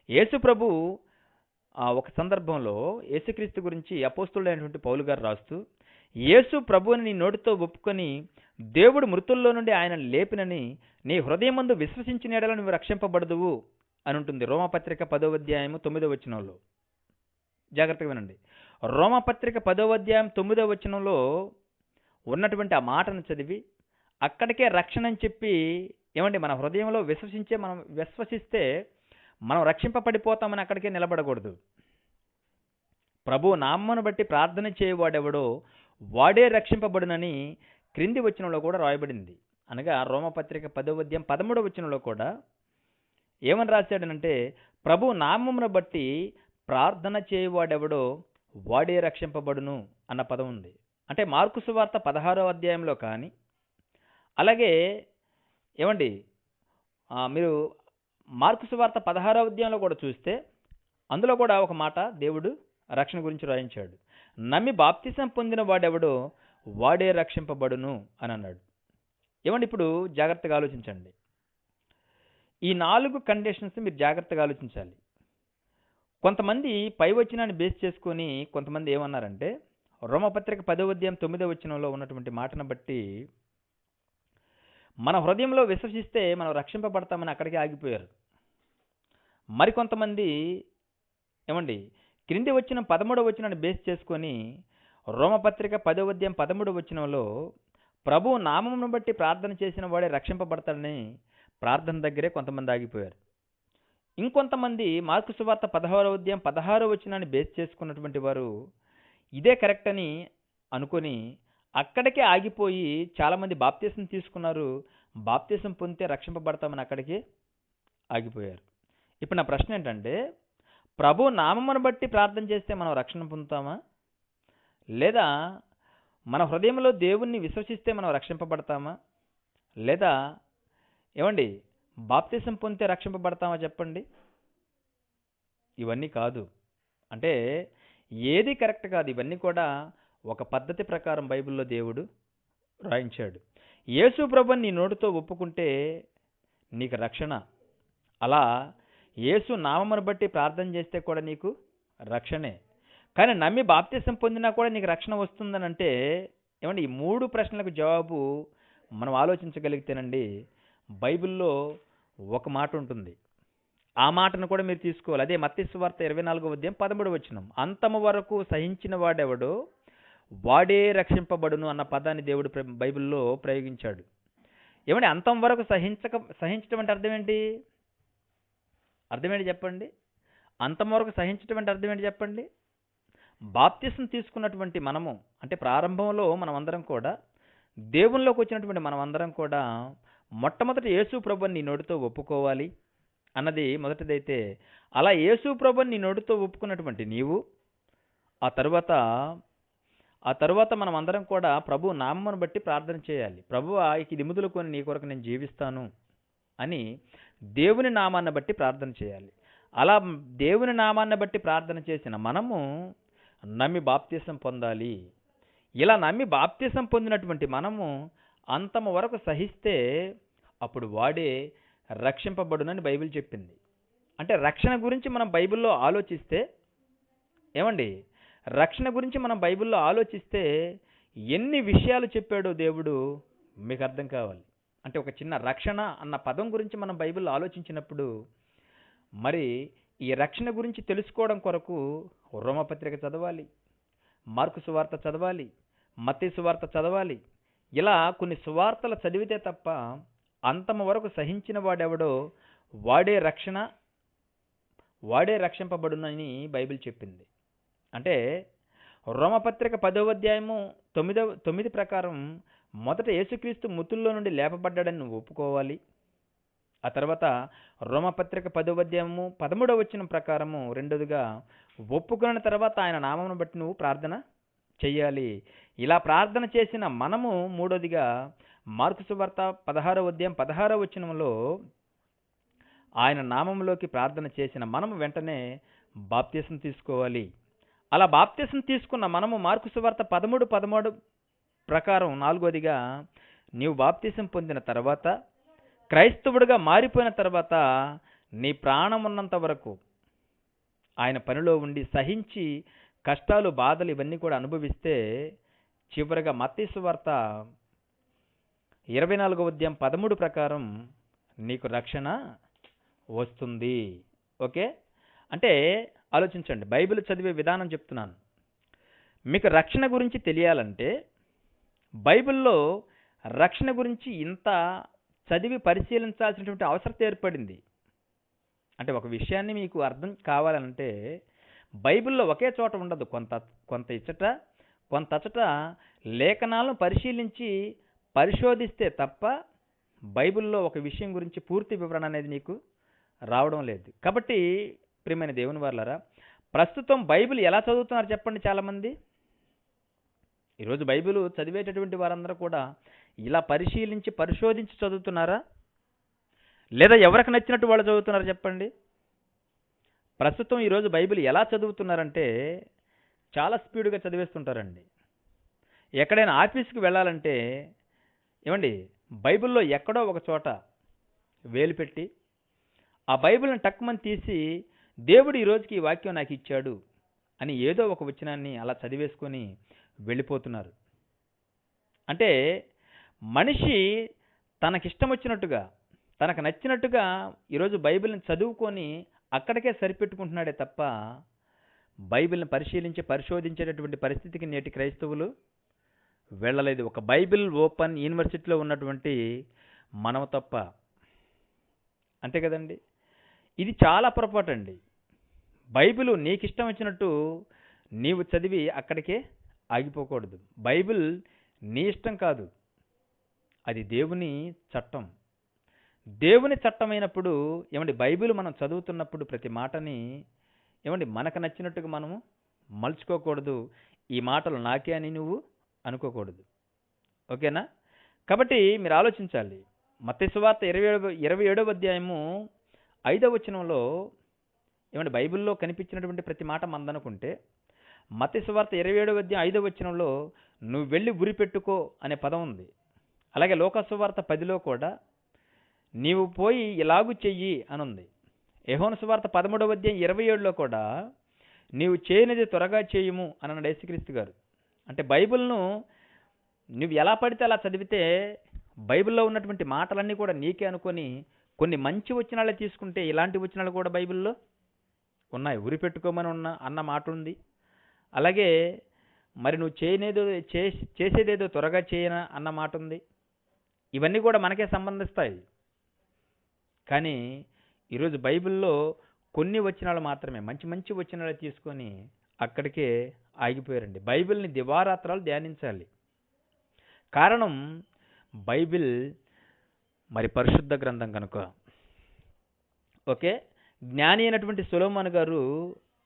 యేసు ప్రభు ఒక సందర్భంలో యేసుక్రీస్తు గురించి అపోస్తులుడైనటువంటి పౌలు గారు రాస్తూ, యేసు ప్రభువుని నీ నోటితో ఒప్పుకొని దేవుడు మృతుల్లో నుండి ఆయన లేపినని నీ హృదయమందు విశ్వసించిన యెడల నువ్వు రక్షింపబడదువు అని ఉంటుంది. రోమపత్రిక 10వ అధ్యాయం 9వ వచనంలో. జాగ్రత్తగా వినండి. రోమపత్రిక 10వ అధ్యాయం 9వ వచనంలో ఉన్నటువంటి ఆ మాటను చదివి అక్కడికే రక్షణ అని చెప్పి ఏమండి మన హృదయంలో విశ్వసిస్తే మనం రక్షింపబడిపోతామని అక్కడికే నిలబడకూడదు. ప్రభు నామమును బట్టి ప్రార్థన చేయవాడెవడో వాడే రక్షింపబడునని క్రింది వచనంలో కూడా రాయబడింది. అనగా రోమపత్రిక 10వ అధ్యాయం 13వ వచనంలో కూడా ఏమని రాశాడనంటే, ప్రభు నామమును బట్టి ప్రార్థన చేయవాడెవడో వాడే రక్షింపబడును అన్న పదం ఉంది. అంటే మార్కు సువార్త 16వ అధ్యాయంలో కానీ, అలాగే ఏమండి మీరు మార్కు సువార్త 16వ అధ్యాయంలో కూడా చూస్తే అందులో కూడా ఒక మాట దేవుడు రక్షణ గురించి రాయించాడు. నమ్మి బాప్తిసం పొందిన వాడెవడో వాడే రక్షింపబడును అని అన్నాడు. ఏమండి ఇప్పుడు జాగ్రత్తగా ఆలోచించండి. ఈ 4 కండిషన్స్ మీరు జాగ్రత్తగా ఆలోచించాలి. కొంతమంది పై వచనాన్ని బేస్ చేసుకొని కొంతమంది ఏమన్నారంటే, రోమపత్రిక 10వ అధ్యాయం 9వ వచనంలో ఉన్నటువంటి మాటను బట్టి మన హృదయంలో విశ్వసిస్తే మనం రక్షింపబడతామని అక్కడికి ఆగిపోయారు. మరికొంతమంది ఏమండి క్రింది వచ్చిన 13వ వచనాన్ని బేస్ చేసుకొని రోమపత్రిక 10వ అధ్యాయం 13వ వచనంలో ప్రభు నామమును బట్టి ప్రార్థన చేసిన వాడే రక్షింపబడతాడని ప్రార్థన దగ్గరే కొంతమంది ఆగిపోయారు. ఇంకొంతమంది మార్కు సువార్త 16వ అధ్యాయం 16వ వచనాన్ని బేస్ చేసుకున్నటువంటి వారు ఇదే కరెక్ట్ అని అనుకొని అక్కడికే ఆగిపోయి చాలామంది బాప్తీసం తీసుకున్నారు. బాప్తీసం పొందితే రక్షింపబడతామని అక్కడికి ఆగిపోయారు. ఇప్పుడు నా ప్రశ్న ఏంటంటే, ప్రభు నామమును బట్టి ప్రార్థన చేస్తే మనం రక్షణ పొందుతామా, లేదా మన హృదయంలో దేవుణ్ణి విశ్వసిస్తే మనం రక్షింపబడతామా, లేదా ఏమండి బాప్తీసం పొందితే రక్షింపబడతామా చెప్పండి? ఇవన్నీ కాదు. అంటే ఏది కరెక్ట్ కాదు. ఇవన్నీ కూడా ఒక పద్ధతి ప్రకారం బైబిల్లో దేవుడు రాయించాడు. యేసు ప్రభువుని నీ నోటితో ఒప్పుకుంటే నీకు రక్షణ. అలా యేసు నామమును బట్టి ప్రార్థన చేస్తే కూడా నీకు రక్షణే. కానీ నమ్మి బాప్తీసం పొందినా కూడా నీకు రక్షణ వస్తుందని అంటే ఏమండి, ఈ 3 ప్రశ్నలకు జవాబు మనం ఆలోచించగలిగితేనండి బైబిల్లో ఒక మాట ఉంటుంది. ఆ మాటను కూడా మీరు తీసుకోవాలి. అదే మత్తయి సువార్త 24వ అధ్యాయం 13వ వచనం. అంతము వరకు సహించిన వాడెవడో వాడే రక్షింపబడును అన్న పదాన్ని దేవుడు బైబిల్లో ప్రయోగించాడు. ఏమండి అంతం వరకు సహించడం అంటే అర్థం ఏంటి? అర్థమేంటి చెప్పండి? అంతం వరకు సహించడం అంటే అర్థం ఏంటి చెప్పండి? బాప్తిసం తీసుకున్నటువంటి మనము, అంటే ప్రారంభంలో మనమందరం కూడా దేవునిలోకి వచ్చినటువంటి మనమందరం కూడా మొట్టమొదటి యేసు ప్రభువుని నీ నోటితో ఒప్పుకోవాలి అన్నది మొదటిదైతే, అలా యేసు ప్రభువుని నీ నోటితో ఒప్పుకున్నటువంటి నీవు ఆ తరువాత మనం అందరం కూడా ప్రభు నామమును బట్టి ప్రార్థన చేయాలి. ప్రభువా ఇక ఇది మొదలుకొని నీ కొరకు నేను జీవిస్తాను అని దేవుని నామాన్ని బట్టి ప్రార్థన చేయాలి. అలా దేవుని నామాన్ని బట్టి ప్రార్థన చేసిన మనము నమ్మి బాప్తీసం పొందాలి. ఇలా నమ్మి బాప్తీసం పొందినటువంటి మనము అంతము వరకు సహిస్తే అప్పుడు వాడే రక్షింపబడునని బైబిల్ చెప్పింది. అంటే రక్షణ గురించి మనం బైబిల్లో ఆలోచిస్తే ఏమండి, రక్షణ గురించి మనం బైబిల్లో ఆలోచిస్తే ఎన్ని విషయాలు చెప్పాడో దేవుడు మీకు అర్థం కావాలి. అంటే ఒక చిన్న రక్షణ అన్న పదం గురించి మనం బైబిల్లో ఆలోచించినప్పుడు మరి ఈ రక్షణ గురించి తెలుసుకోవడం కొరకు రోమపత్రిక చదవాలి, మార్కు సువార్త చదవాలి, మత్తయి సువార్త చదవాలి. ఇలా కొన్ని సువార్తలు చదివితే తప్ప అంతము వరకు సహించిన వాడెవడో వాడే రక్షింపబడునని బైబిల్ చెప్పింది. అంటే రోమపత్రిక 10వ అధ్యాయము 9 ప్రకారం మొదట యేసుక్రీస్తు మృతుల్లో నుండి లేపబడ్డాడని నువ్వు ఒప్పుకోవాలి. ఆ తర్వాత రోమపత్రిక 10వ అధ్యాయము 13వ వచనం ప్రకారము రెండోదిగా ఒప్పుకున్న తర్వాత ఆయన నామమును బట్టి నువ్వు ప్రార్థన చెయ్యాలి. ఇలా ప్రార్థన చేసిన మనము మూడోదిగా మార్కు సువార్త 16వ అధ్యాయం 16వ వచనంలో ఆయన నామములోకి ప్రార్థన చేసిన మనము వెంటనే బాప్తీసం తీసుకోవాలి. అలా బాప్తీసం తీసుకున్న మనము మార్కు సువార్త 13 ప్రకారం నాలుగోదిగా నీవు బాప్తీసం పొందిన తర్వాత క్రైస్తవుడిగా మారిపోయిన తర్వాత నీ ప్రాణం ఉన్నంత వరకు ఆయన పనిలో ఉండి సహించి కష్టాలు బాధలు ఇవన్నీ కూడా అనుభవిస్తే చివరిగా మత్తయి సువార్త 24వ అధ్యాయం 13 ప్రకారం నీకు రక్షణ వస్తుంది. ఓకే, అంటే ఆలోచించండి, బైబిల్ చదివే విధానం చెప్తున్నాను. మీకు రక్షణ గురించి తెలియాలంటే బైబిల్లో రక్షణ గురించి ఇంత చదివి పరిశీలించాల్సినటువంటి అవసరం ఏర్పడింది. అంటే ఒక విషయాన్ని మీకు అర్థం కావాలంటే బైబిల్లో ఒకే చోట ఉండదు. కొంత ఇచ్చట కొంతచట లేఖనాలను పరిశోధిస్తే తప్ప బైబిల్లో ఒక విషయం గురించి పూర్తి వివరణ అనేది నీకు రావడం లేదు. కాబట్టి ప్రియమైన దేవుని వారలారా, ప్రస్తుతం బైబిల్ ఎలా చదువుతున్నారు చెప్పండి? చాలామంది ఈరోజు బైబిల్ చదివేటటువంటి వారందరూ కూడా ఇలా పరిశోధించి చదువుతున్నారా, లేదా ఎవరికి నచ్చినట్టు వాళ్ళు చదువుతున్నారా చెప్పండి? ప్రస్తుతం ఈరోజు బైబిల్ ఎలా చదువుతున్నారంటే చాలా స్పీడ్గా చదివేస్తుంటారండి. ఎక్కడైనా ఆఫీస్కి వెళ్ళాలంటే ఏమండి, బైబిల్లో ఎక్కడో ఒక చోట వేలు పెట్టి ఆ బైబిల్ని టక్కుమని తీసి దేవుడు ఈరోజుకి ఈ వాక్యం నాకు ఇచ్చాడు అని ఏదో ఒక వచనాన్ని అలా చదివేసుకొని వెళ్ళిపోతున్నారు. అంటే మనిషి తనకిష్టం వచ్చినట్టుగా తనకు నచ్చినట్టుగా ఈరోజు బైబిల్ని చదువుకొని అక్కడికే సరిపెట్టుకుంటున్నాడే తప్ప బైబిల్ని పరిశోధించేటటువంటి పరిస్థితికి నేటి క్రైస్తవులు వెళ్ళలేదు. ఒక బైబిల్ ఓపెన్ యూనివర్సిటీలో ఉన్నటువంటి మనం తప్ప. అంతే కదండి. ఇది చాలా పొరపాటు అండి. బైబిల్ నీకు ఇష్టం వచ్చినట్టు నీవు చదివి అక్కడికే ఆగిపోకూడదు. బైబిల్ నీ ఇష్టం కాదు, అది దేవుని చట్టం. దేవుని చట్టమైనప్పుడు ఏమండి బైబిల్ మనం చదువుతున్నప్పుడు ప్రతి మాటని ఏమండి మనకు నచ్చినట్టుగా మనము మలుచుకోకూడదు. ఈ మాటలు నాకే అని నువ్వు అనుకోకూడదు. ఓకేనా? కాబట్టి మీరు ఆలోచించాలి. మత్తయి సువార్త 27వ అధ్యాయము 5వ వచనంలో ఏమంటే బైబిల్లో కనిపించినటువంటి ప్రతి మాట మందనుకుంటే, మత్తయి సువార్త 27వ అధ్యాయం 5వ వచనంలో నువ్వు వెళ్ళి గురి పెట్టుకో అనే పదం ఉంది. అలాగే లోకా సువార్త 10లో కూడా నీవు పోయి ఇలాగు చెయ్యి అని ఉంది. యోహాను సువార్త 13వ అధ్యాయం 27లో కూడా నీవు చేయనిది త్వరగా చేయుము అని అన్నాడు యేసుక్రీస్తు గారు. అంటే బైబిల్ను నువ్వు ఎలా పడితే అలా చదివితే బైబిల్లో ఉన్నటువంటి మాటలన్నీ కూడా నీకే అనుకొని కొన్ని మంచి వచనాలే తీసుకుంటే ఇలాంటి వచనాలు కూడా బైబిల్లో ఉన్నాయి. ఉరి పెట్టుకోమని అన్న మాట ఉంది. అలాగే మరి నువ్వు చేసేదేదో త్వరగా చేయన అన్న మాట ఉంది. ఇవన్నీ కూడా మనకే సంబంధిస్తాయి. కానీ ఈరోజు బైబిల్లో కొన్ని వచనాలు మాత్రమే మంచి మంచి వచనాలు తీసుకొని అక్కడికే ఆగిపోయారండి. బైబిల్ని దివారాత్రాలు ధ్యానించాలి. కారణం బైబిల్ మరి పరిశుద్ధ గ్రంథం కనుక. ఓకే, జ్ఞాని అయినటువంటి సొలొమోను గారు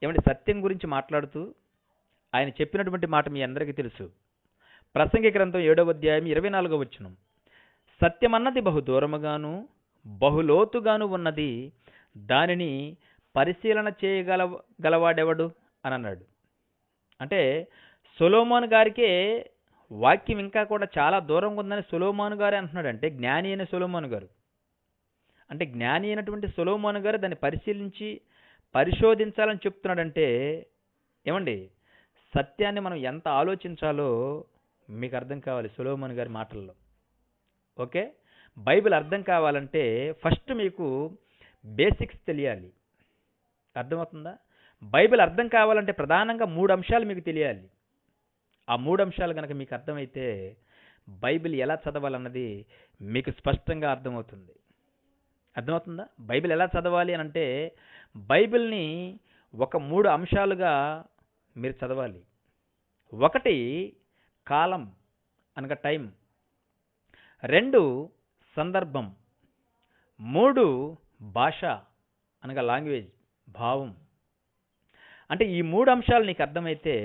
ఏమంటే సత్యం గురించి మాట్లాడుతూ ఆయన చెప్పినటువంటి మాట మీ అందరికీ తెలుసు. ప్రసంగి గ్రంథం 7వ అధ్యాయం 24వ వచనం, సత్యమన్నది బహు దూరముగాను బహులోతుగాను ఉన్నది, దానిని పరిశీలన చేయగలవాడెవడు అని అన్నాడు. అంటే సొలొమోను గారికే వాక్యం ఇంకా కూడా చాలా దూరంగా ఉందని సొలొమోను గారే అంటున్నాడు. అంటే జ్ఞాని అయిన సొలొమోను గారు, అంటే జ్ఞాని అయినటువంటి సొలొమోను గారు దాన్ని పరిశోధించాలని చెప్తున్నాడంటే ఏమండి సత్యాన్ని మనం ఎంత ఆలోచించాలో మీకు అర్థం కావాలి సొలొమోను గారి మాటల్లో. ఓకే, బైబిల్ అర్థం కావాలంటే ఫస్ట్ మీకు బేసిక్స్ తెలియాలి. అర్థమవుతుందా? బైబిల్ అర్థం కావాలంటే ప్రధానంగా 3 అంశాలు మీకు తెలియాలి. ఆ 3 అంశాలు కనుక మీకు అర్థమైతే బైబిల్ ఎలా చదవాలన్నది మీకు స్పష్టంగా అర్థమవుతుంది. అర్థమవుతుందా? బైబిల్ ఎలా చదవాలి అని అంటే బైబిల్ని ఒక 3 అంశాలుగా మీరు చదవాలి. 1 కాలం అనగా టైం, 2 సందర్భం, 3 భాష అనగా లాంగ్వేజ్ భావం. అంటే ఈ 3 అంశాలు నీకు అర్థమైతే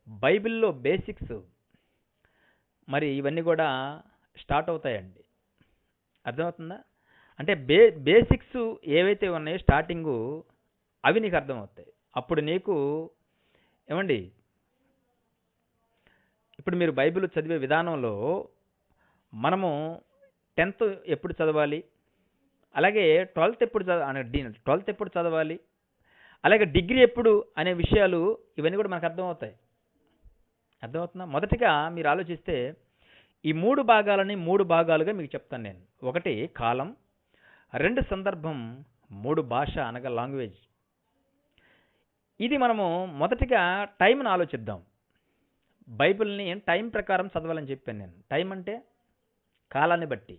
బైబిల్లో బేసిక్స్ మరి ఇవన్నీ కూడా స్టార్ట్ అవుతాయండి. అర్థమవుతుందా? అంటే బేసిక్స్ ఏవైతే ఉన్నాయో స్టార్టింగు అవి నీకు అర్థమవుతాయి. అప్పుడు నీకు ఏమండి ఇప్పుడు మీరు బైబిల్ చదివే విధానంలో మనము 10th ఎప్పుడు చదవాలి, అలాగే 12th ఎప్పుడు చదవాలి, అలాగే డిగ్రీ ఎప్పుడు అనే విషయాలు ఇవన్నీ కూడా మనకు అర్థమవుతాయి. అర్థమవుతుందా? మొదటిగా మీరు ఆలోచిస్తే ఈ 3 భాగాలని 3 భాగాలుగా మీకు చెప్తాను నేను. 1 కాలం, 2 సందర్భం, 3 భాష అనగా లాంగ్వేజ్. ఇది మనము మొదటిగా టైంను ఆలోచిద్దాం. బైబిల్ని టైం ప్రకారం చదవాలని చెప్పాను నేను. టైం అంటే కాలాన్ని బట్టి.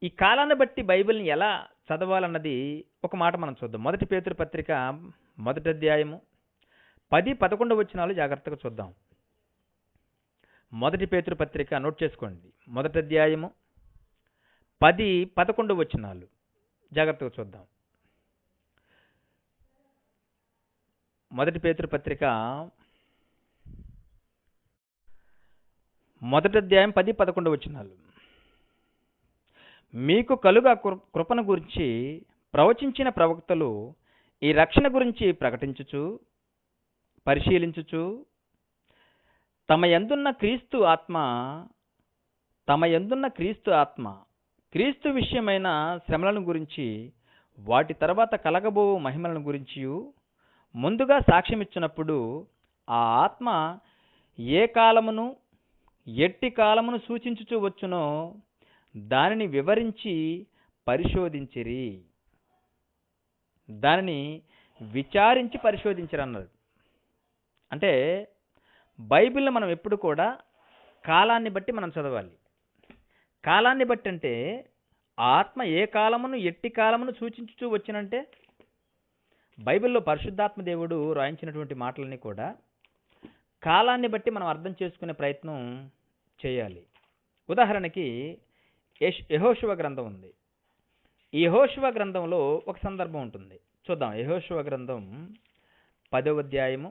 ఈ కాలాన్ని బట్టి బైబిల్ని ఎలా చదవాలన్నది ఒక మాట మనం చూద్దాం. 1 పేతురు పత్రిక 1వ అధ్యాయము 10-11 వచనాలు జాగ్రత్తగా చూద్దాం. 1 పేతురు పత్రిక నోట్ చేసుకోండి. 1వ అధ్యాయము 10-11 వచనాలు జాగ్రత్తగా చూద్దాం. 1 పేతురు పత్రిక 1వ అధ్యాయం 10-11 వచనాలు. మీకు కలుగా కృపను గురించి ప్రవచించిన ప్రవక్తలు ఈ రక్షణ గురించి ప్రకటించుచు పరిశీలించుచు తమ యందున్న క్రీస్తు ఆత్మ క్రీస్తు విషయమైన శ్రమలను గురించి వాటి తర్వాత కలగబో మహిమలను గురించి ముందుగా సాక్ష్యమిచ్చినప్పుడు ఆ ఆత్మ ఏ కాలమును ఎట్టి కాలమును సూచించుచూ వచ్చునో దానిని వివరించి పరిశోధించిరి. దానిని విచారించి పరిశోధించరన్నారు. అంటే బైబిల్ని మనం ఎప్పుడు కూడా కాలాన్ని బట్టి మనం చదవాలి. కాలాన్ని బట్టి అంటే ఆత్మ ఏ కాలమును ఎట్టి కాలమును సూచించుతూ వచ్చినంటే బైబిల్లో పరిశుద్ధాత్మ దేవుడు రాయించినటువంటి మాటలన్నీ కూడా కాలాన్ని బట్టి మనం అర్థం చేసుకునే ప్రయత్నం చేయాలి. ఉదాహరణకి యెహోషువ గ్రంథం ఉంది. ఈ యెహోషువ గ్రంథంలో ఒక సందర్భం ఉంటుంది. చూద్దాం. యెహోషువ గ్రంథం 10వ అధ్యాయము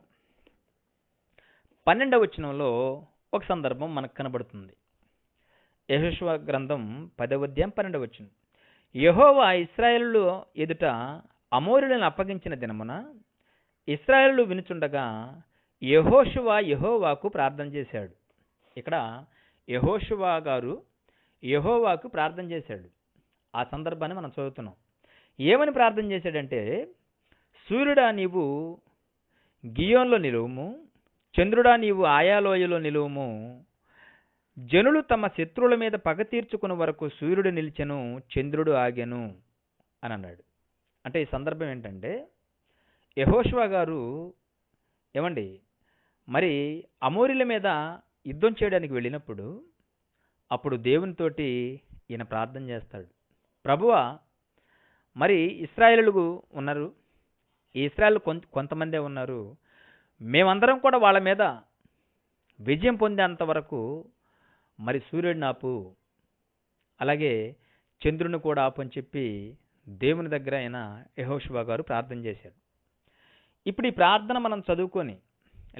12వ వచనంలో ఒక సందర్భం మనకు కనబడుతుంది. యెహోషువ గ్రంథం 10వ అధ్యాయం 12వ వచనం. యెహోవా ఇశ్రాయేలు ఎదుట అమోరీయులను అప్పగించిన దినమున ఇశ్రాయేలు వినుచుండగా యెహోషువ యెహోవాకు ప్రార్థన చేశాడు. ఇక్కడ యెహోషువ గారు యెహోవాకు ప్రార్థన చేశాడు. ఆ సందర్భాన్ని మనం చదువుతున్నాం. ఏమని ప్రార్థన చేశాడంటే, సూర్యుడా నీవు గియోన్లో నిలువుము, చంద్రుడా నీవు ఆయాలోయలో నిలువుము, జనులు తమ శత్రువుల మీద పగ తీర్చుకుని వరకు సూర్యుడు నిలిచెను, చంద్రుడు ఆగెను అని అన్నాడు. అంటే ఈ సందర్భం ఏంటంటే, యెహోషువ గారు ఏమండి మరి అమోరీల మీద యుద్ధం చేయడానికి వెళ్ళినప్పుడు అప్పుడు దేవునితోటి ఈయన ప్రార్థన చేస్తాడు. ప్రభువా, మరి ఇశ్రాయేలులు ఉన్నారు, ఈ ఇశ్రాయేలు కొంతమందే ఉన్నారు, మేమందరం కూడా వాళ్ళ మీద విజయం పొందేంత వరకు మరి సూర్యుడిని ఆపు, అలాగే చంద్రుని కూడా ఆపు అని చెప్పి దేవుని దగ్గర ఆయన యెహోషువ గారు ప్రార్థన చేశాడు. ఇప్పుడు ఈ ప్రార్థన మనం చదువుకొని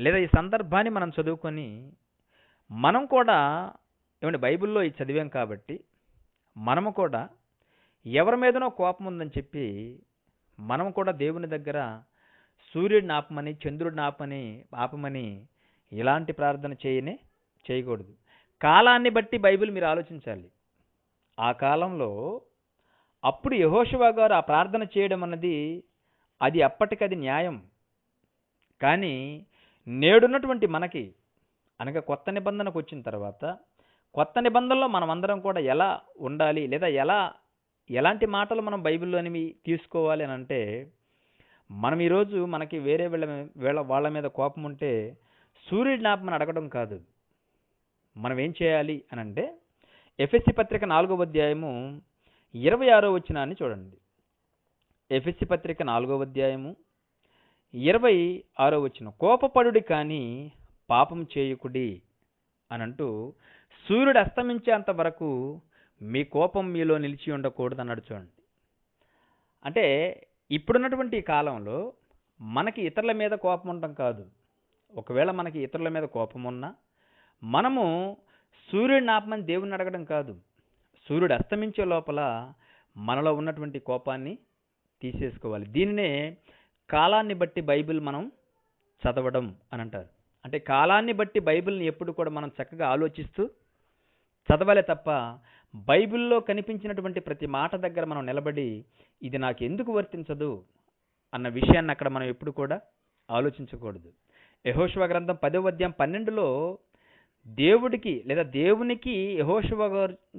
లేదా ఈ సందర్భాన్ని మనం చదువుకొని మనం కూడా ఏమంటే బైబిల్లో ఇది చదివాం కాబట్టి మనము కూడా ఎవరి మీదనో కోపం ఉందని చెప్పి మనం కూడా దేవుని దగ్గర సూర్యుడిని ఆపమని, చంద్రుడిని ఆపమని ఇలాంటి ప్రార్థన చేయకూడదు. కాలాన్ని బట్టి బైబిల్ మీరు ఆలోచించాలి. ఆ కాలంలో అప్పుడు యెహోషువ గారు ఆ ప్రార్థన చేయడం అన్నది అది అప్పటికది న్యాయం. కానీ నేడున్నటువంటి మనకి అనగా కొత్త నిబంధనకు వచ్చిన తర్వాత కొత్త నిబంధనలో మనమందరం కూడా ఎలా ఉండాలి లేదా ఎలాంటి మాటలు మనం బైబిల్లోనివి తీసుకోవాలి అని అంటే, మనం ఈరోజు మనకి వేరే వాళ్ళ మీద కోపం ఉంటే సూర్యుడిని ఆపమని అడగడం కాదు. మనం ఏం చేయాలి అని అంటే ఎఫెసీ పత్రిక 4వ అధ్యాయము 26వ వచనాన్ని చూడండి. ఎఫెసీ పత్రిక 4వ అధ్యాయము 26వ వచనం. కోపపడుడి కానీ పాపం చేయకుడి అని అంటూ సూర్యుడు అస్తమించేంత వరకు మీ కోపం మీలో నిలిచి ఉండకూడదు అన్నాడు. చూడండి. అంటే ఇప్పుడున్నటువంటి ఈ కాలంలో మనకి ఇతరుల మీద కోపం ఉండటం కాదు. ఒకవేళ మనకి ఇతరుల మీద కోపం ఉన్నా మనము సూర్యుడిని ఆపమని దేవుణ్ణి అడగడం కాదు. సూర్యుడు అస్తమించే లోపల మనలో ఉన్నటువంటి కోపాన్ని తీసేసుకోవాలి. దీనినే కాలాన్ని బట్టి బైబిల్ మనం చదవడం అని అంటారు. అంటే కాలాన్ని బట్టి బైబిల్ని ఎప్పుడు కూడా మనం చక్కగా ఆలోచిస్తూ చదవాలి తప్ప బైబిల్లో కనిపించినటువంటి ప్రతి మాట దగ్గర మనం నిలబడి ఇది నాకు ఎందుకు వర్తించదు అన్న విషయాన్ని అక్కడ మనం ఎప్పుడు కూడా ఆలోచించకూడదు. యెహోషువ గ్రంథం 10వ అధ్యాయం 12లో దేవుడికి లేదా దేవునికి యెహోషువ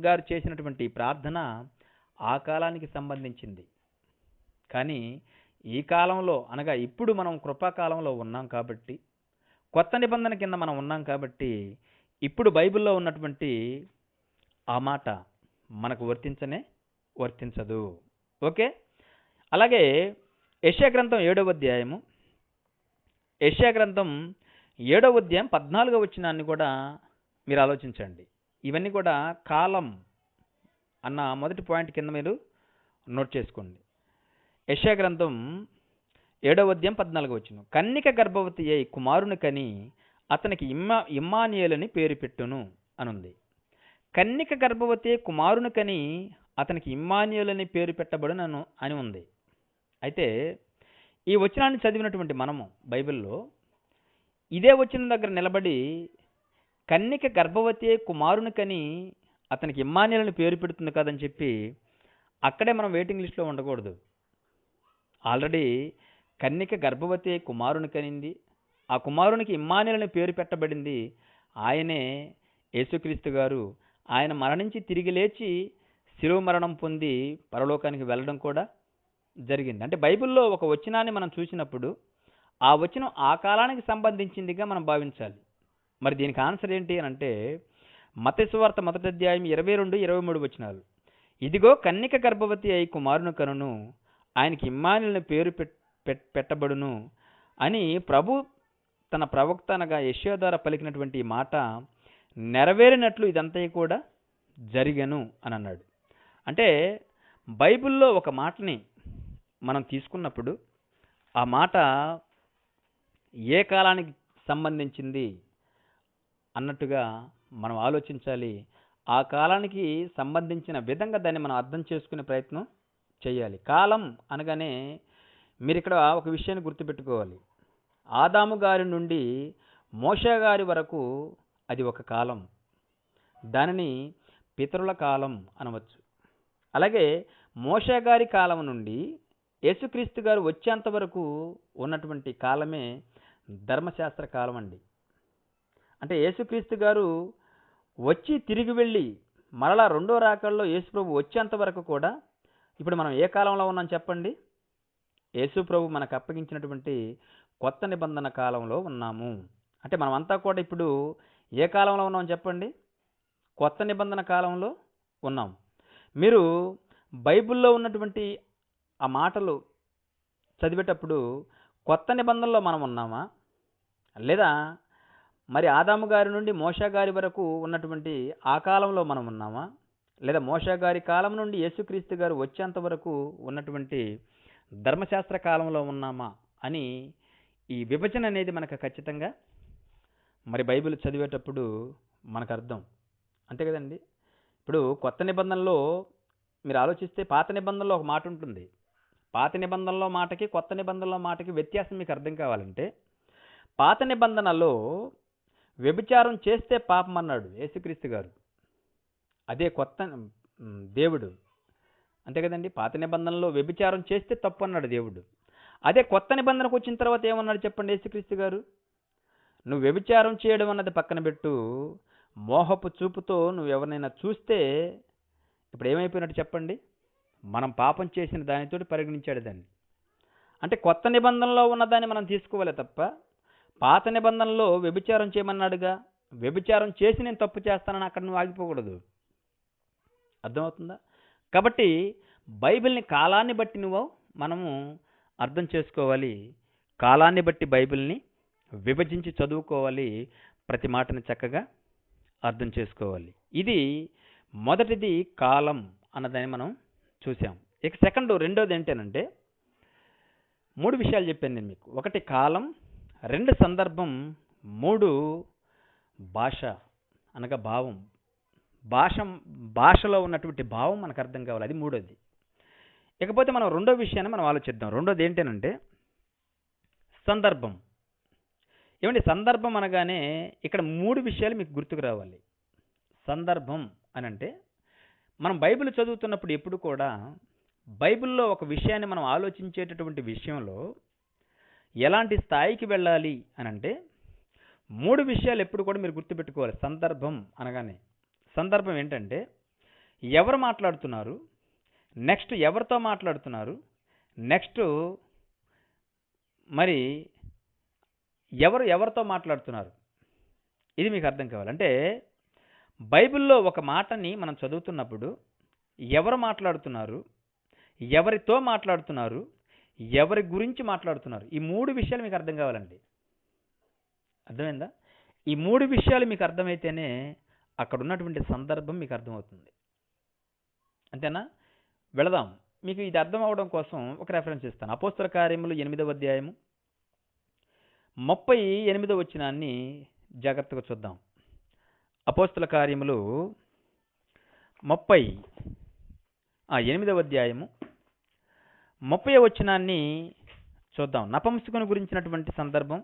గారు చేసినటువంటి ప్రార్థన ఆ కాలానికి సంబంధించింది. కానీ ఈ కాలంలో అనగా ఇప్పుడు మనం కృపాకాలంలో ఉన్నాం కాబట్టి, కొత్త నిబంధన కింద మనం ఉన్నాం కాబట్టి ఇప్పుడు బైబిల్లో ఉన్నటువంటి ఆ మాట మనకు వర్తించదు. ఓకే. అలాగే యెషయా గ్రంథం 7వ అధ్యాయము 7వ అధ్యాయం 14వ వచనాన్ని కూడా మీరు ఆలోచించండి. ఇవన్నీ కూడా కాలం అన్న మొదటి పాయింట్ కింద మీరు నోట్ చేసుకోండి. యెషయా గ్రంథం 7వ అధ్యాయం 14వ వచనం. కన్నిక గర్భవతి అయి కుమారుని కని అతనికి ఇమ్మానుయేలని పేరు పెట్టును అనుంది. కన్నిక గర్భవతి కుమారుని కని అతనికి ఇమ్మానుయేలని పేరు పెట్టబడును అని ఉంది. అయితే ఈ వచనాన్ని చదివినటువంటి మనము బైబిల్లో ఇదే వచనం దగ్గర నిలబడి కన్నిక గర్భవతి కుమారుని కని అతనికి ఇమ్మానుయేలని పేరు పెడుతుంది కదని చెప్పి అక్కడే మనం వెయిటింగ్ లిస్ట్లో ఉండకూడదు. ఆల్రెడీ కన్నిక గర్భవతి కుమారుని కనింది, ఆ కుమారునికి ఇమ్మానుయేలని పేరు పెట్టబడింది. ఆయనే యేసుక్రీస్తు గారు. ఆయన మరణించి తిరిగి లేచి శిలువ మరణం పొంది పరలోకానికి వెళ్ళడం కూడా జరిగింది. అంటే బైబిల్‌లో ఒక వచనాన్ని మనం చూసినప్పుడు, ఆ వచనం ఆ కాలానికి సంబంధించిందిగా మనం భావించాలి. మరి దీనికి ఆన్సర్ ఏంటి అనంటే, మత్తయి సువార్త మొదటి అధ్యాయం 22, 23 వచనాలు. ఇదిగో కన్యక గర్భవతి అయి కుమారుని కనును, ఆయనకి ఇమ్మానుయేలు పేరు పెట్టబడును అని ప్రభు తన ప్రవక్త అనగా యెషయా ద్వారా పలికినటువంటి ఈ మాట నెరవేరినట్లు ఇదంతా కూడా జరిగెను అని అన్నాడు. అంటే బైబిల్‌లో ఒక మాటని మనం తీసుకున్నప్పుడు, ఆ మాట ఏ కాలానికి సంబంధించింది అన్నట్టుగా మనం ఆలోచించాలి. ఆ కాలానికి సంబంధించిన విధంగా దాన్ని మనం అర్థం చేసుకునే ప్రయత్నం చేయాలి. కాలం అనగానే మీరిక్కడ ఒక విషయాన్ని గుర్తుపెట్టుకోవాలి. ఆదాము గారి నుండి మోషే గారి వరకు అది ఒక కాలం. దానిని పితరుల కాలం అనవచ్చు. అలాగే మోషే గారి కాలం నుండి యేసుక్రీస్తు గారు వచ్చేంత వరకు ఉన్నటువంటి కాలమే ధర్మశాస్త్ర కాలం అండి. అంటే యేసుక్రీస్తు గారు వచ్చి తిరిగి వెళ్ళి మరలా రెండో రాకడలో యేసుప్రభు వచ్చేంత వరకు కూడా ఇప్పుడు మనం ఏ కాలంలో ఉన్నాం చెప్పండి? యేసుప్రభు మనకు అప్పగించినటువంటి కొత్త నిబంధన కాలంలో ఉన్నాము. అంటే మనమంతా కూడా ఇప్పుడు ఏ కాలంలో ఉన్నాం చెప్పండి? కొత్త నిబంధన కాలంలో ఉన్నాం. మీరు బైబిల్‌లో ఉన్నటువంటి ఆ మాటలు చదివేటప్పుడు కొత్త నిబంధనలో మనం ఉన్నామా? లేదా మరి ఆదాము గారి నుండి మోషే గారి వరకు ఉన్నటువంటి ఆ కాలంలో మనం ఉన్నామా? లేదా మోషే గారి కాలం నుండి యేసుక్రీస్తు గారు వచ్చేంత వరకు ఉన్నటువంటి ధర్మశాస్త్ర కాలంలో ఉన్నామా అని ఈ విభజన అనేది మనకు ఖచ్చితంగా మరి బైబిల్ చదివేటప్పుడు మనకు అర్థం. అంతే కదండి. ఇప్పుడు కొత్త నిబంధనలో మీరు ఆలోచిస్తే పాత నిబంధనలో ఒక మాట ఉంటుంది. పాత నిబంధనలో మాటకి కొత్త నిబంధనలో మాటకి వ్యత్యాసం మీకు అర్థం కావాలంటే, పాత నిబంధనలో వ్యభిచారం చేస్తే పాపం అన్నాడు యేసుక్రీస్తు గారు. అదే కొత్త దేవుడు. అంతే కదండి. పాత నిబంధనలో వ్యభిచారం చేస్తే తప్పు అన్నాడు దేవుడు. అదే కొత్త నిబంధనకు వచ్చిన తర్వాత ఏమన్నాడు చెప్పండి యేసుక్రీస్తు గారు? నువ్వు వ్యభిచారం చేయడం అన్నది పక్కన పెట్టు, మోహపు చూపుతో నువ్వు ఎవరినైనా చూస్తే ఇప్పుడు ఏమైపోయినట్టు చెప్పండి? మనం పాపం చేసిన దానితోటి పరిగణించాడు దాన్ని. అంటే కొత్త నిబంధనలో ఉన్నదాన్ని మనం తీసుకోవాలి తప్ప, పాత నిబంధనలో వ్యభిచారం చేయమన్నాడుగా, వ్యభిచారం చేసి నేను తప్పు చేస్తానని అక్కడ నువ్వు ఆగిపోకూడదు. అర్థమవుతుందా? కాబట్టి బైబిల్ని కాలాన్ని బట్టి మనము అర్థం చేసుకోవాలి. కాలాన్ని బట్టి బైబిల్ని విభజించి చదువుకోవాలి. ప్రతి మాటని చక్కగా అర్థం చేసుకోవాలి. ఇది మొదటిది కాలం అన్నదాన్ని మనం చూసాం. ఇక రెండోది ఏంటంటే 3 విషయాలు చెప్పాను నేను మీకు. 1 కాలం, 2 సందర్భం, 3 భాష అనగా భావం. భాషలో ఉన్నటువంటి భావం మనకు అర్థం కావాలి. అది మూడోది. ఇకపోతే మనం రెండో విషయాన్ని మనం ఆలోచిద్దాం. రెండోది ఏంటంటే సందర్భం. ఏమండి సందర్భం అనగానే ఇక్కడ 3 విషయాలు మీకు గుర్తుకు రావాలి. సందర్భం అనంటే మనం బైబిల్ చదువుతున్నప్పుడు ఎప్పుడు కూడా బైబిల్లో ఒక విషయాన్ని మనం ఆలోచించేటటువంటి విషయంలో ఎలాంటి స్థాయికి వెళ్ళాలి అనంటే 3 విషయాలు ఎప్పుడు కూడా మీరు గుర్తుపెట్టుకోవాలి. సందర్భం అనగానే సందర్భం ఏంటంటే ఎవరు మాట్లాడుతున్నారు, నెక్స్ట్ ఎవరితో మాట్లాడుతున్నారు, నెక్స్ట్ మరి ఎవరితో మాట్లాడుతున్నారు, ఇది మీకు అర్థం కావాలి. అంటే బైబిల్లో ఒక మాటని మనం చదువుతున్నప్పుడు ఎవరు మాట్లాడుతున్నారు, ఎవరితో మాట్లాడుతున్నారు, ఎవరి గురించి మాట్లాడుతున్నారు, ఈ 3 విషయాలు మీకు అర్థం కావాలండి. అర్థమైందా? ఈ 3 విషయాలు మీకు అర్థమైతేనే అక్కడ ఉన్నటువంటి సందర్భం మీకు అర్థమవుతుంది. అంతేనా? వెళదాం. మీకు ఇది అర్థం అవడం కోసం ఒక రెఫరెన్స్ ఇస్తాను. అపోస్తల కార్యములు 8వ అధ్యాయము 38వ వచనాన్ని జాగ్రత్తగా చూద్దాం. అపోస్తల కార్యములు 8వ అధ్యాయము 30వ వచనాన్ని చూద్దాం. నపుంసకుని గురించినటువంటి సందర్భం.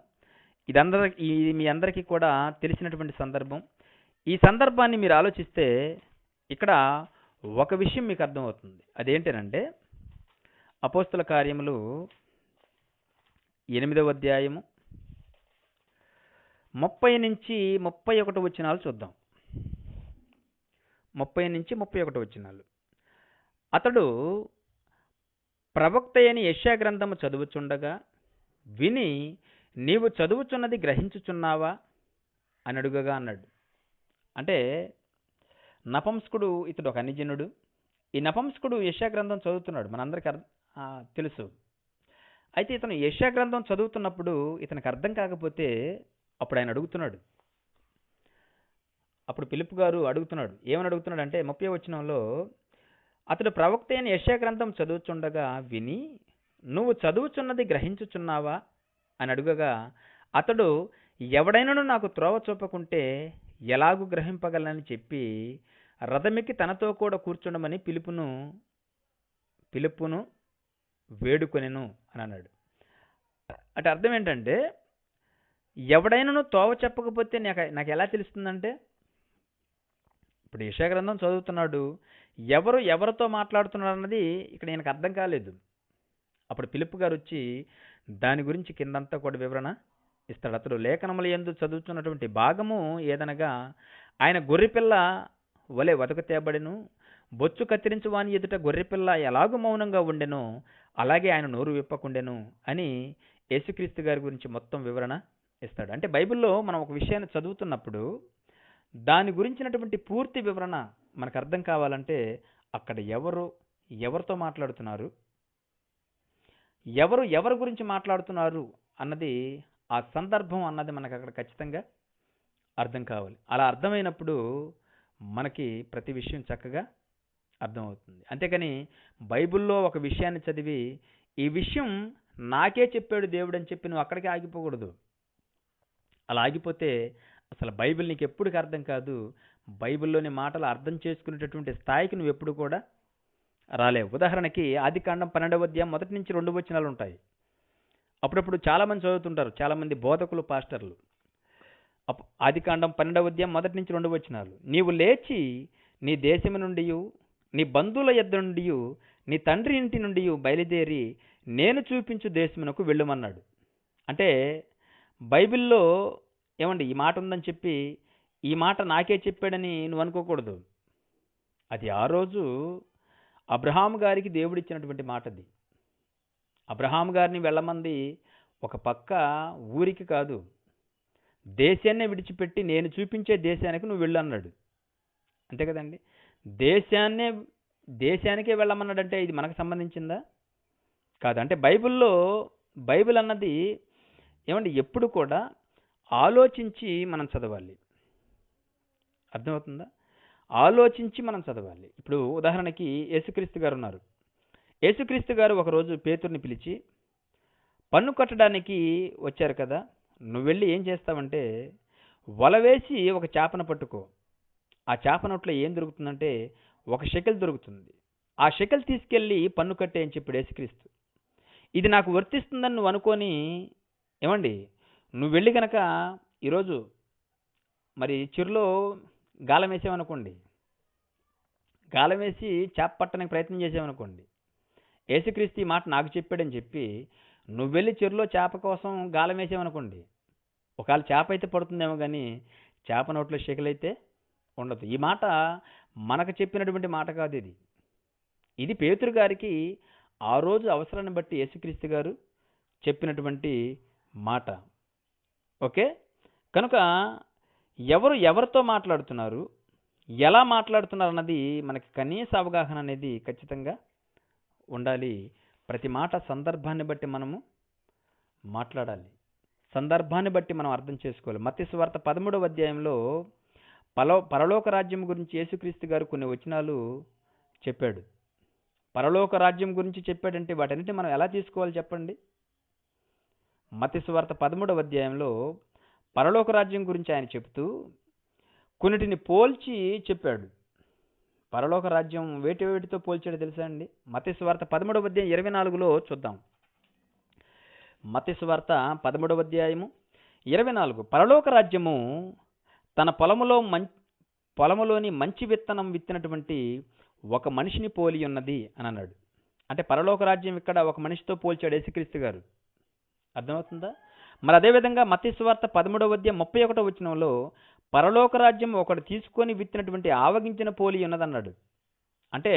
ఇది మీ అందరికీ కూడా తెలిసినటువంటి సందర్భం. ఈ సందర్భాన్ని మీరు ఆలోచిస్తే ఇక్కడ ఒక విషయం మీకు అర్థమవుతుంది. అదేంటంటే అపోస్తల కార్యములు 8వ అధ్యాయము 30 నుంచి 31 వచనాలు చూద్దాం. 30 నుంచి 31 వచనాలు. అతడు ప్రవక్త అయిన యెషయా గ్రంథము చదువుచుండగా విని నీవు చదువుచున్నది గ్రహించుచున్నావా అని అడుగగా అన్నాడు. అంటే నపంసకుడు ఇతడు ఒక అన్యజనుడు. ఈ నపంసకుడు యెషయా గ్రంథం చదువుతున్నాడు, మనందరికీ తెలుసు. అయితే ఇతను యెషయా గ్రంథం చదువుతున్నప్పుడు ఇతనికి అర్థం కాకపోతే అప్పుడు ఆయన అడుగుతున్నాడు. అప్పుడు ఫిలిప్పు గారు అడుగుతున్నాడు. ఏమని అడుగుతున్నాడు అంటే 30వ వచనంలో, అతడు ప్రవక్త అయిన యెషయా గ్రంథం చదువుచుండగా విని నువ్వు చదువుచున్నది గ్రహించుచున్నావా అని అడుగగా అతడు, ఎవడైనను నాకు త్రోవ చూపకుంటే ఎలాగూ గ్రహింపగలనని చెప్పి రథమెక్కి తనతో కూడా కూర్చుండమని ఫిలిప్పును వేడుకొనెను అని అన్నాడు. అంటే అర్థం ఏంటంటే, ఎవడైనను తోవ చెప్పకపోతే నాకు ఎలా తెలుస్తుందంటే, ఇప్పుడు యెషయా గ్రంథం చదువుతున్నాడు, ఎవరితో మాట్లాడుతున్నాడు అన్నది ఇక్కడ ఆయనకు అర్థం కాలేదు. అప్పుడు ఫిలిప్పు గారు వచ్చి దాని గురించి కిందంతా కూడా వివరణ ఇస్తాడు. అతడు లేఖనముల యందు చదువుతున్నటువంటి భాగము ఏదనగా, ఆయన గొర్రెపిల్ల వలె వదకు తేబడెను, బొచ్చు కత్తిరించు వాని ఎదుట గొర్రెపిల్ల ఎలాగూ మౌనంగా ఉండెనో అలాగే ఆయన నోరు విప్పకుండెను అని యేసుక్రీస్తు గారి గురించి మొత్తం వివరణ ఇస్తాడు. అంటే బైబిల్లో మనం ఒక విషయాన్ని చదువుతున్నప్పుడు దాని గురించినటువంటి పూర్తి వివరణ మనకు అర్థం కావాలంటే అక్కడ ఎవరితో మాట్లాడుతున్నారు, ఎవరి గురించి మాట్లాడుతున్నారు అన్నది, ఆ సందర్భం అన్నది మనకు అక్కడ ఖచ్చితంగా అర్థం కావాలి. అలా అర్థమైనప్పుడు మనకి ప్రతి విషయం చక్కగా అర్థమవుతుంది. అంతేకాని బైబిల్లో ఒక విషయాన్ని చదివి ఈ విషయం నాకే చెప్పాడు దేవుడు అని చెప్పి నువ్వు అక్కడికి ఆగిపోకూడదు. అలా ఆగిపోతే అసలు బైబిల్ నీకు ఎప్పటికీ అర్థం కాదు. బైబిల్లోని మాటలు అర్థం చేసుకునేటటువంటి స్థాయికి నువ్వు ఎప్పుడు కూడా రాలేవు. ఉదాహరణకి ఆదికాండం 12వ అధ్యాయం 1 నుంచి 2 వచనాలు ఉంటాయి. అప్పుడప్పుడు చాలామంది చదువుతుంటారు, చాలామంది బోధకులు, పాస్టర్లు. ఆదికాండం 12వ అధ్యాయం 1 నుంచి 2 వచనాలు, నీవు లేచి నీ దేశము నుండి, నీ బంధువుల యొద్ద నుండి, నీ తండ్రి ఇంటి నుండి బయలుదేరి నేను చూపించు దేశమునకు వెళ్ళమన్నాడు. అంటే బైబిల్లో ఏమండి ఈ మాట ఉందని చెప్పి ఈ మాట నాకే చెప్పాడని నువ్వు అనుకోకూడదు. అది ఆ రోజు అబ్రహాము గారికి దేవుడిచ్చినటువంటి మాట. అది అబ్రహాము గారిని వెళ్ళమంది ఒక పక్క ఊరికి కాదు, దేశాన్నే విడిచిపెట్టి నేను చూపించే దేశానికి నువ్వు వెళ్ళు అన్నాడు. అంతే కదండి. దేశానికే వెళ్ళమన్నాడంటే ఇది మనకు సంబంధించిందా? కాదు. అంటే బైబిల్ అన్నది ఏమండి ఎప్పుడు కూడా ఆలోచించి మనం చదవాలి. అర్థమవుతుందా? ఆలోచించి మనం చదవాలి. ఇప్పుడు ఉదాహరణకి యేసుక్రీస్తు గారు ఉన్నారు. యేసుక్రీస్తు గారు ఒకరోజు పేతురుని పిలిచి, పన్ను కట్టడానికి వచ్చారు కదా, నువ్వు వెళ్ళి ఏం చేస్తావంటే వల వేసి ఒక చేపను పట్టుకో. ఆ చేప నోట్లో ఏం దొరుకుతుందంటే ఒక షెకెల్ దొరుకుతుంది. ఆ షెకెల్ తీసుకెళ్ళి పన్ను కట్టే అని చెప్పాడు యేసుక్రీస్తు. ఇది నాకు వర్తిస్తుందని నువ్వు అనుకొని ఏమండి నువ్వు వెళ్ళి కనుక ఈరోజు మరి చెరులో గాలం వేసామనుకోండి, గాలం వేసి చేప పట్టడానికి ప్రయత్నం చేసామనుకోండి, యేసుక్రీస్తు ఈ మాట నాకు చెప్పాడని చెప్పి నువ్వు వెళ్ళి చెరులో చేప కోసం గాలం వేసామనుకోండి, ఒకవేళ చేప అయితే పడుతుందేమో కానీ చేప నోట్లో షెకెలైతే ఉండదు. ఈ మాట మనకు చెప్పినటువంటి మాట కాదు. ఇది పేతురు గారికి ఆ రోజు అవసరాన్ని బట్టి యేసుక్రీస్తు గారు చెప్పినటువంటి మాట. ఓకే, కనుక ఎవరితో మాట్లాడుతున్నారు, ఎలా మాట్లాడుతున్నారు అన్నది మనకి కనీస అవగాహన అనేది ఖచ్చితంగా ఉండాలి. ప్రతి మాట సందర్భాన్ని బట్టి మనము మాట్లాడాలి, సందర్భాన్ని బట్టి మనం అర్థం చేసుకోవాలి. మత్తయి సువార్త 13వ అధ్యాయంలో పరలోక రాజ్యం గురించి యేసుక్రీస్తు గారు కొన్ని వచనాలు చెప్పాడు. పరలోక రాజ్యం గురించి చెప్పాడంటే వాటన్నిటిని మనం ఎలా తీసుకోవాలి చెప్పండి? మత్తయి సువార్త 13వ అధ్యాయంలో పరలోక రాజ్యం గురించి ఆయన చెప్తూ కొన్నిటిని పోల్చి చెప్పాడు. పరలోక రాజ్యం వేటితో పోల్చాడో తెలుసా అండి? మత్తయి సువార్త 13వ అధ్యాయం 24లో చూద్దాం. మత్తయి సువార్త 13వ అధ్యాయము 24, పరలోక రాజ్యము తన పొలములోని మంచి విత్తనం విత్తినటువంటి ఒక మనిషిని పోలి ఉన్నది అని అన్నాడు. అంటే పరలోక రాజ్యం ఇక్కడ ఒక మనిషితో పోల్చాడు యేసుక్రీస్తు గారు. అర్థమవుతుందా? మరి అదేవిధంగా మత్తయి సువార్త 13వ అధ్యాయం 31వ వచనంలో పరలోక రాజ్యం ఒకడు తీసుకొని విత్తినటువంటి ఆవగించిన పోలి ఉన్నదన్నాడు. అంటే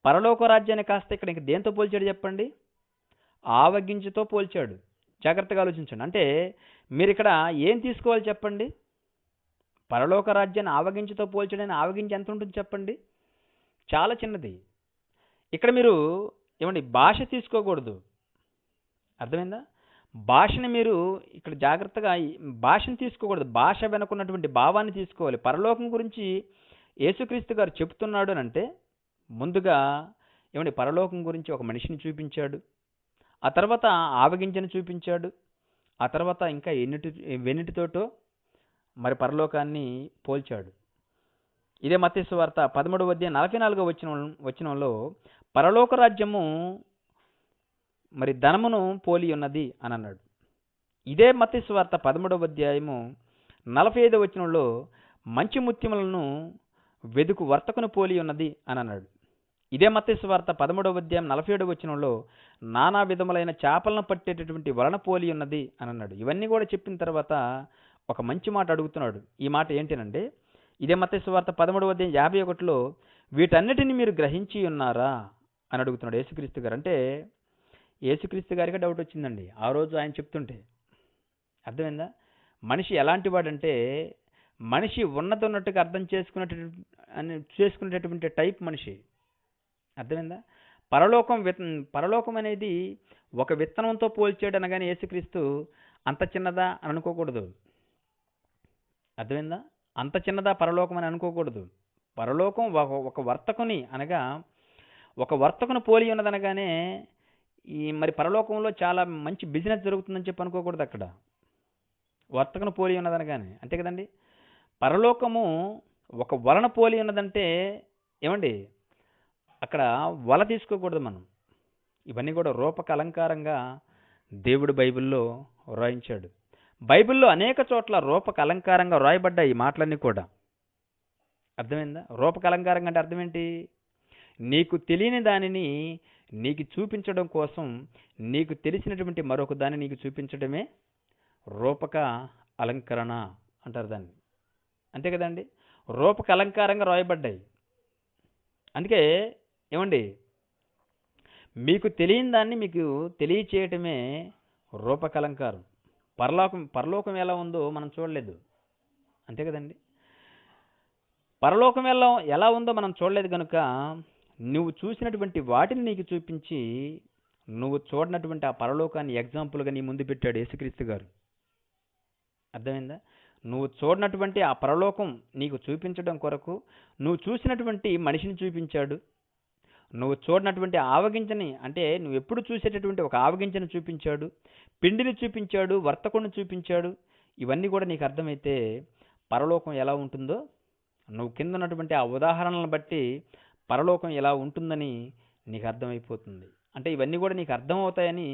పరలోక రాజ్యాన్ని కాస్త ఇక్కడ ఇంక దేంతో పోల్చాడు చెప్పండి? ఆవగింజతో పోల్చాడు. జాగ్రత్తగా ఆలోచించండి. అంటే మీరు ఇక్కడ ఏం తీసుకోవాలి చెప్పండి? పరలోక రాజ్యాన్ని ఆవగింజతో పోల్చడని, ఆవగింజ ఎంత ఉంటుంది చెప్పండి? చాలా చిన్నది. ఇక్కడ మీరు ఏమండి భాష తీసుకోకూడదు. అర్థమైందా? భాషని మీరు ఇక్కడ జాగ్రత్తగా భాషను తీసుకోకూడదు. భాష వెనుకున్నటువంటి భావాన్ని తీసుకోవాలి. పరలోకం గురించి యేసుక్రీస్తు గారు చెప్తున్నాడు అని అంటే ముందుగా ఏమండి పరలోకం గురించి ఒక మనిషిని చూపించాడు. ఆ తర్వాత ఆవగింజను చూపించాడు. ఆ తర్వాత ఇంకా వెన్నిటితోటో మరి పరలోకాన్ని పోల్చాడు. ఇదే మత్తయి సువార్త 13వ అధ్యాయం 44వ వచనంలో పరలోక రాజ్యము మరి ధనమును పోలి ఉన్నది అని అన్నాడు. ఇదే మత్తయి సువార్త 13వ అధ్యాయము 45వ వచనంలో మంచి ముత్యములను వెదుకు వర్తకును పోలి ఉన్నది అని అన్నాడు. ఇదే మత్తయి సువార్త 13వ అధ్యాయం 47వ వచనంలో నానా విధములైన చేపలను పట్టేటటువంటి వలన పోలి ఉన్నది అని అన్నాడు. ఇవన్నీ కూడా చెప్పిన తర్వాత ఒక మంచి మాట అడుగుతున్నాడు. ఈ మాట ఏంటంటే ఇదే మత్తయి సువార్త 13వ అధ్యాయం 51లో వీటన్నిటిని మీరు గ్రహించి ఉన్నారా అని అడుగుతున్నాడు యేసుక్రీస్తు గారు. అంటే యేసుక్రీస్తు గారికి డౌట్ వచ్చిందండి ఆ రోజు ఆయన చెప్తుంటే. అర్థమైందా? మనిషి ఎలాంటి వాడంటే మనిషి ఉన్నట్టుగా అర్థం చేసుకునేటటువంటి టైప్ మనిషి. అర్థమైందా? పరలోకం అనేది ఒక విత్తనంతో పోల్చాడు అనగానే యేసుక్రీస్తు అంత చిన్నదా అని అనుకోకూడదు. అర్థమైందా? అంత చిన్నదా పరలోకం అని అనుకోకూడదు. పరలోకం ఒక వర్తకుని అనగా ఒక వర్తకుని పోలి ఉన్నదనగానే ఈ మరి పరలోకంలో చాలా మంచి బిజినెస్ జరుగుతుందని చెప్పి అనుకోకూడదు. అక్కడ వర్తకుని పోలి ఉన్నదనగానే అంతే కదండి. పరలోకము ఒక వలన పోలి ఉన్నదంటే ఏమండి అక్కడ వల తీసుకోకూడదు మనం. ఇవన్నీ కూడా రూపక అలంకారంగా దేవుడు బైబిల్లో వ్రాయించాడు. బైబిల్లో అనేక చోట్ల రూపక అలంకారంగా వ్రాయబడ్డాయి ఈ మాటలన్నీ కూడా. అర్థమైందా? రూపక అలంకారంగా అంటే అర్థం ఏంటి? నీకు తెలియని దానిని నీకు చూపించడం కోసం నీకు తెలిసినటువంటి మరొక దాన్ని నీకు చూపించడమే రూపక అలంకరణ అంటారు దాన్ని. అంతే కదండి. రూపక అలంకారంగా రాయబడ్డాయి. అందుకే ఏమండి మీకు తెలియని దాన్ని మీకు తెలియచేయటమే రూపక అలంకారం. పరలోకం ఎలా ఉందో మనం చూడలేదు. అంతే కదండి. పరలోకం ఎలా ఉందో మనం చూడలేదు కనుక నువ్వు చూసినటువంటి వాటిని నీకు చూపించి నువ్వు చూడనటువంటి ఆ పరలోకాన్ని ఎగ్జాంపుల్గా నీ ముందు పెట్టాడు యేసుక్రీస్తు గారు. అర్థమైందా? నువ్వు చూడనటువంటి ఆ పరలోకం నీకు చూపించడం కొరకు నువ్వు చూసినటువంటి మనిషిని చూపించాడు. నువ్వు చూడనటువంటి ఆవగింజని అంటే నువ్వు ఎప్పుడు చూసేటటువంటి ఒక ఆవగింజను చూపించాడు. పిండిని చూపించాడు. వర్తకుడిని చూపించాడు. ఇవన్నీ కూడా నీకు అర్థమైతే పరలోకం ఎలా ఉంటుందో నువ్వు కింద ఉన్నటువంటి ఆ ఉదాహరణలను బట్టి పరలోకం ఎలా ఉంటుందని నీకు అర్థమైపోతుంది. అంటే ఇవన్నీ కూడా నీకు అర్థమవుతాయని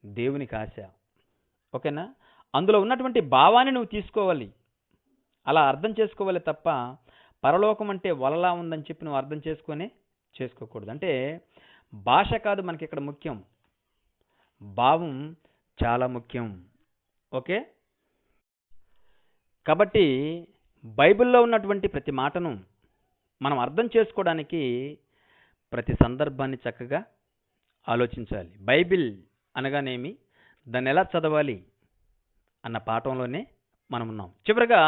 దేవునికి ఆశ. ఓకేనా? అందులో ఉన్నటువంటి భావాన్ని నువ్వు తీసుకోవాలి, అలా అర్థం చేసుకోవాలి తప్ప పరలోకం అంటే వలలా ఉందని చెప్పి నువ్వు అర్థం చేసుకోకూడదు. అంటే భాష కాదు మనకి ఇక్కడ ముఖ్యం, భావం చాలా ముఖ్యం. ఓకే? కాబట్టి బైబిల్లో ఉన్నటువంటి ప్రతి మాటను మనం అర్థం చేసుకోవడానికి ప్రతి సందర్భాన్ని చక్కగా ఆలోచించాలి. బైబిల్ అనగానేమి, దాన్ని ఎలా చదవాలి అన్న పాఠంలోనే మనం ఉన్నాం. చివరిగా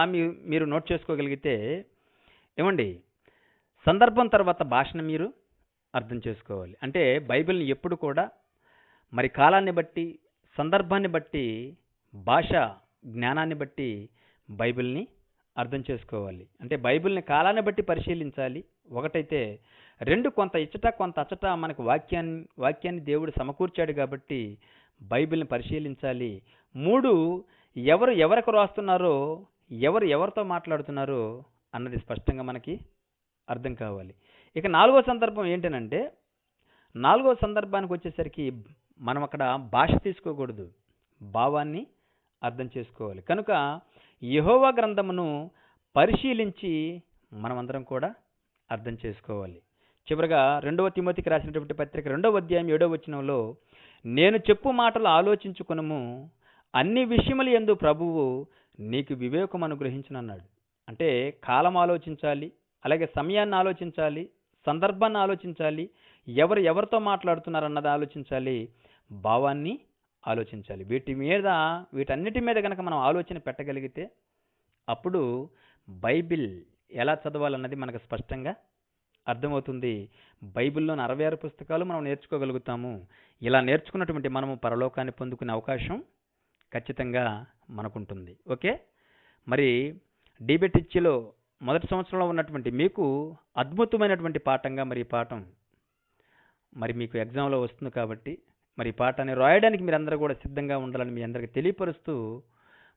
మీరు నోట్ చేసుకోగలిగితే ఏమండి సందర్భం తర్వాత భాషను మీరు అర్థం చేసుకోవాలి. అంటే బైబిల్ని ఎప్పుడు కూడా మరి కాలాన్ని బట్టి సందర్భాన్ని బట్టి భాష జ్ఞానాన్ని బట్టి బైబిల్ని అర్థం చేసుకోవాలి. అంటే బైబిల్ని కాలాన్ని బట్టి పరిశీలించాలి ఒకటైతే, రెండు కొంత ఇచ్చట కొంత అచ్చట మనకు వాక్యాన్ని దేవుడు సమకూర్చాడు కాబట్టి బైబిల్ని పరిశీలించాలి. మూడు, ఎవరికి రాస్తున్నారో ఎవరితో మాట్లాడుతున్నారో అన్నది స్పష్టంగా మనకి అర్థం కావాలి. ఇక నాలుగో సందర్భం ఏంటనంటే, నాలుగో సందర్భానికి వచ్చేసరికి మనం అక్కడ భాష తీసుకోకూడదు, భావాన్ని అర్థం చేసుకోవాలి. కనుక యెహోవా గ్రంథమును పరిశీలించి మనమందరం కూడా అర్థం చేసుకోవాలి. చివరగా 2వ తిమోతికి రాసినటువంటి పత్రిక 2వ అధ్యాయం 7వ వచనంలో, నేను చెప్పు మాటలు ఆలోచించుకొనుము, అన్ని విషయముల యందు ప్రభువు నీకు వివేకం అనుగ్రహించునన్నాడు. అంటే కాలం ఆలోచించాలి, అలాగే సమయాన్ని ఆలోచించాలి, సందర్భాన్ని ఆలోచించాలి, ఎవరితో మాట్లాడుతున్నారన్నది ఆలోచించాలి, భావాన్ని ఆలోచించాలి. వీటన్నిటి మీద కనుక మనం ఆలోచన పెట్టగలిగితే అప్పుడు బైబిల్ ఎలా చదవాలన్నది మనకు స్పష్టంగా అర్థమవుతుంది. బైబిల్లోని 66 పుస్తకాలు మనం నేర్చుకోగలుగుతాము. ఇలా నేర్చుకున్నటువంటి మనము పరలోకాన్ని పొందుకునే అవకాశం ఖచ్చితంగా మనకుంటుంది. ఓకే, మరి డీబీటీచ్లో మొదటి సంవత్సరంలో ఉన్నటువంటి మీకు అద్భుతమైనటువంటి పాఠంగా మరి ఈ పాఠం మరి మీకు ఎగ్జామ్లో వస్తుంది కాబట్టి మరి ఈ పాఠాన్ని రాయడానికి మీరందరూ కూడా సిద్ధంగా ఉండాలని మీ అందరికీ తెలియపరుస్తూ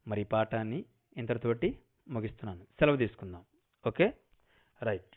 మరి ఈ పాఠాన్ని ఇంతటితోటి ముగిస్తున్నాను. సెలవు తీసుకుందాం. Okay, right.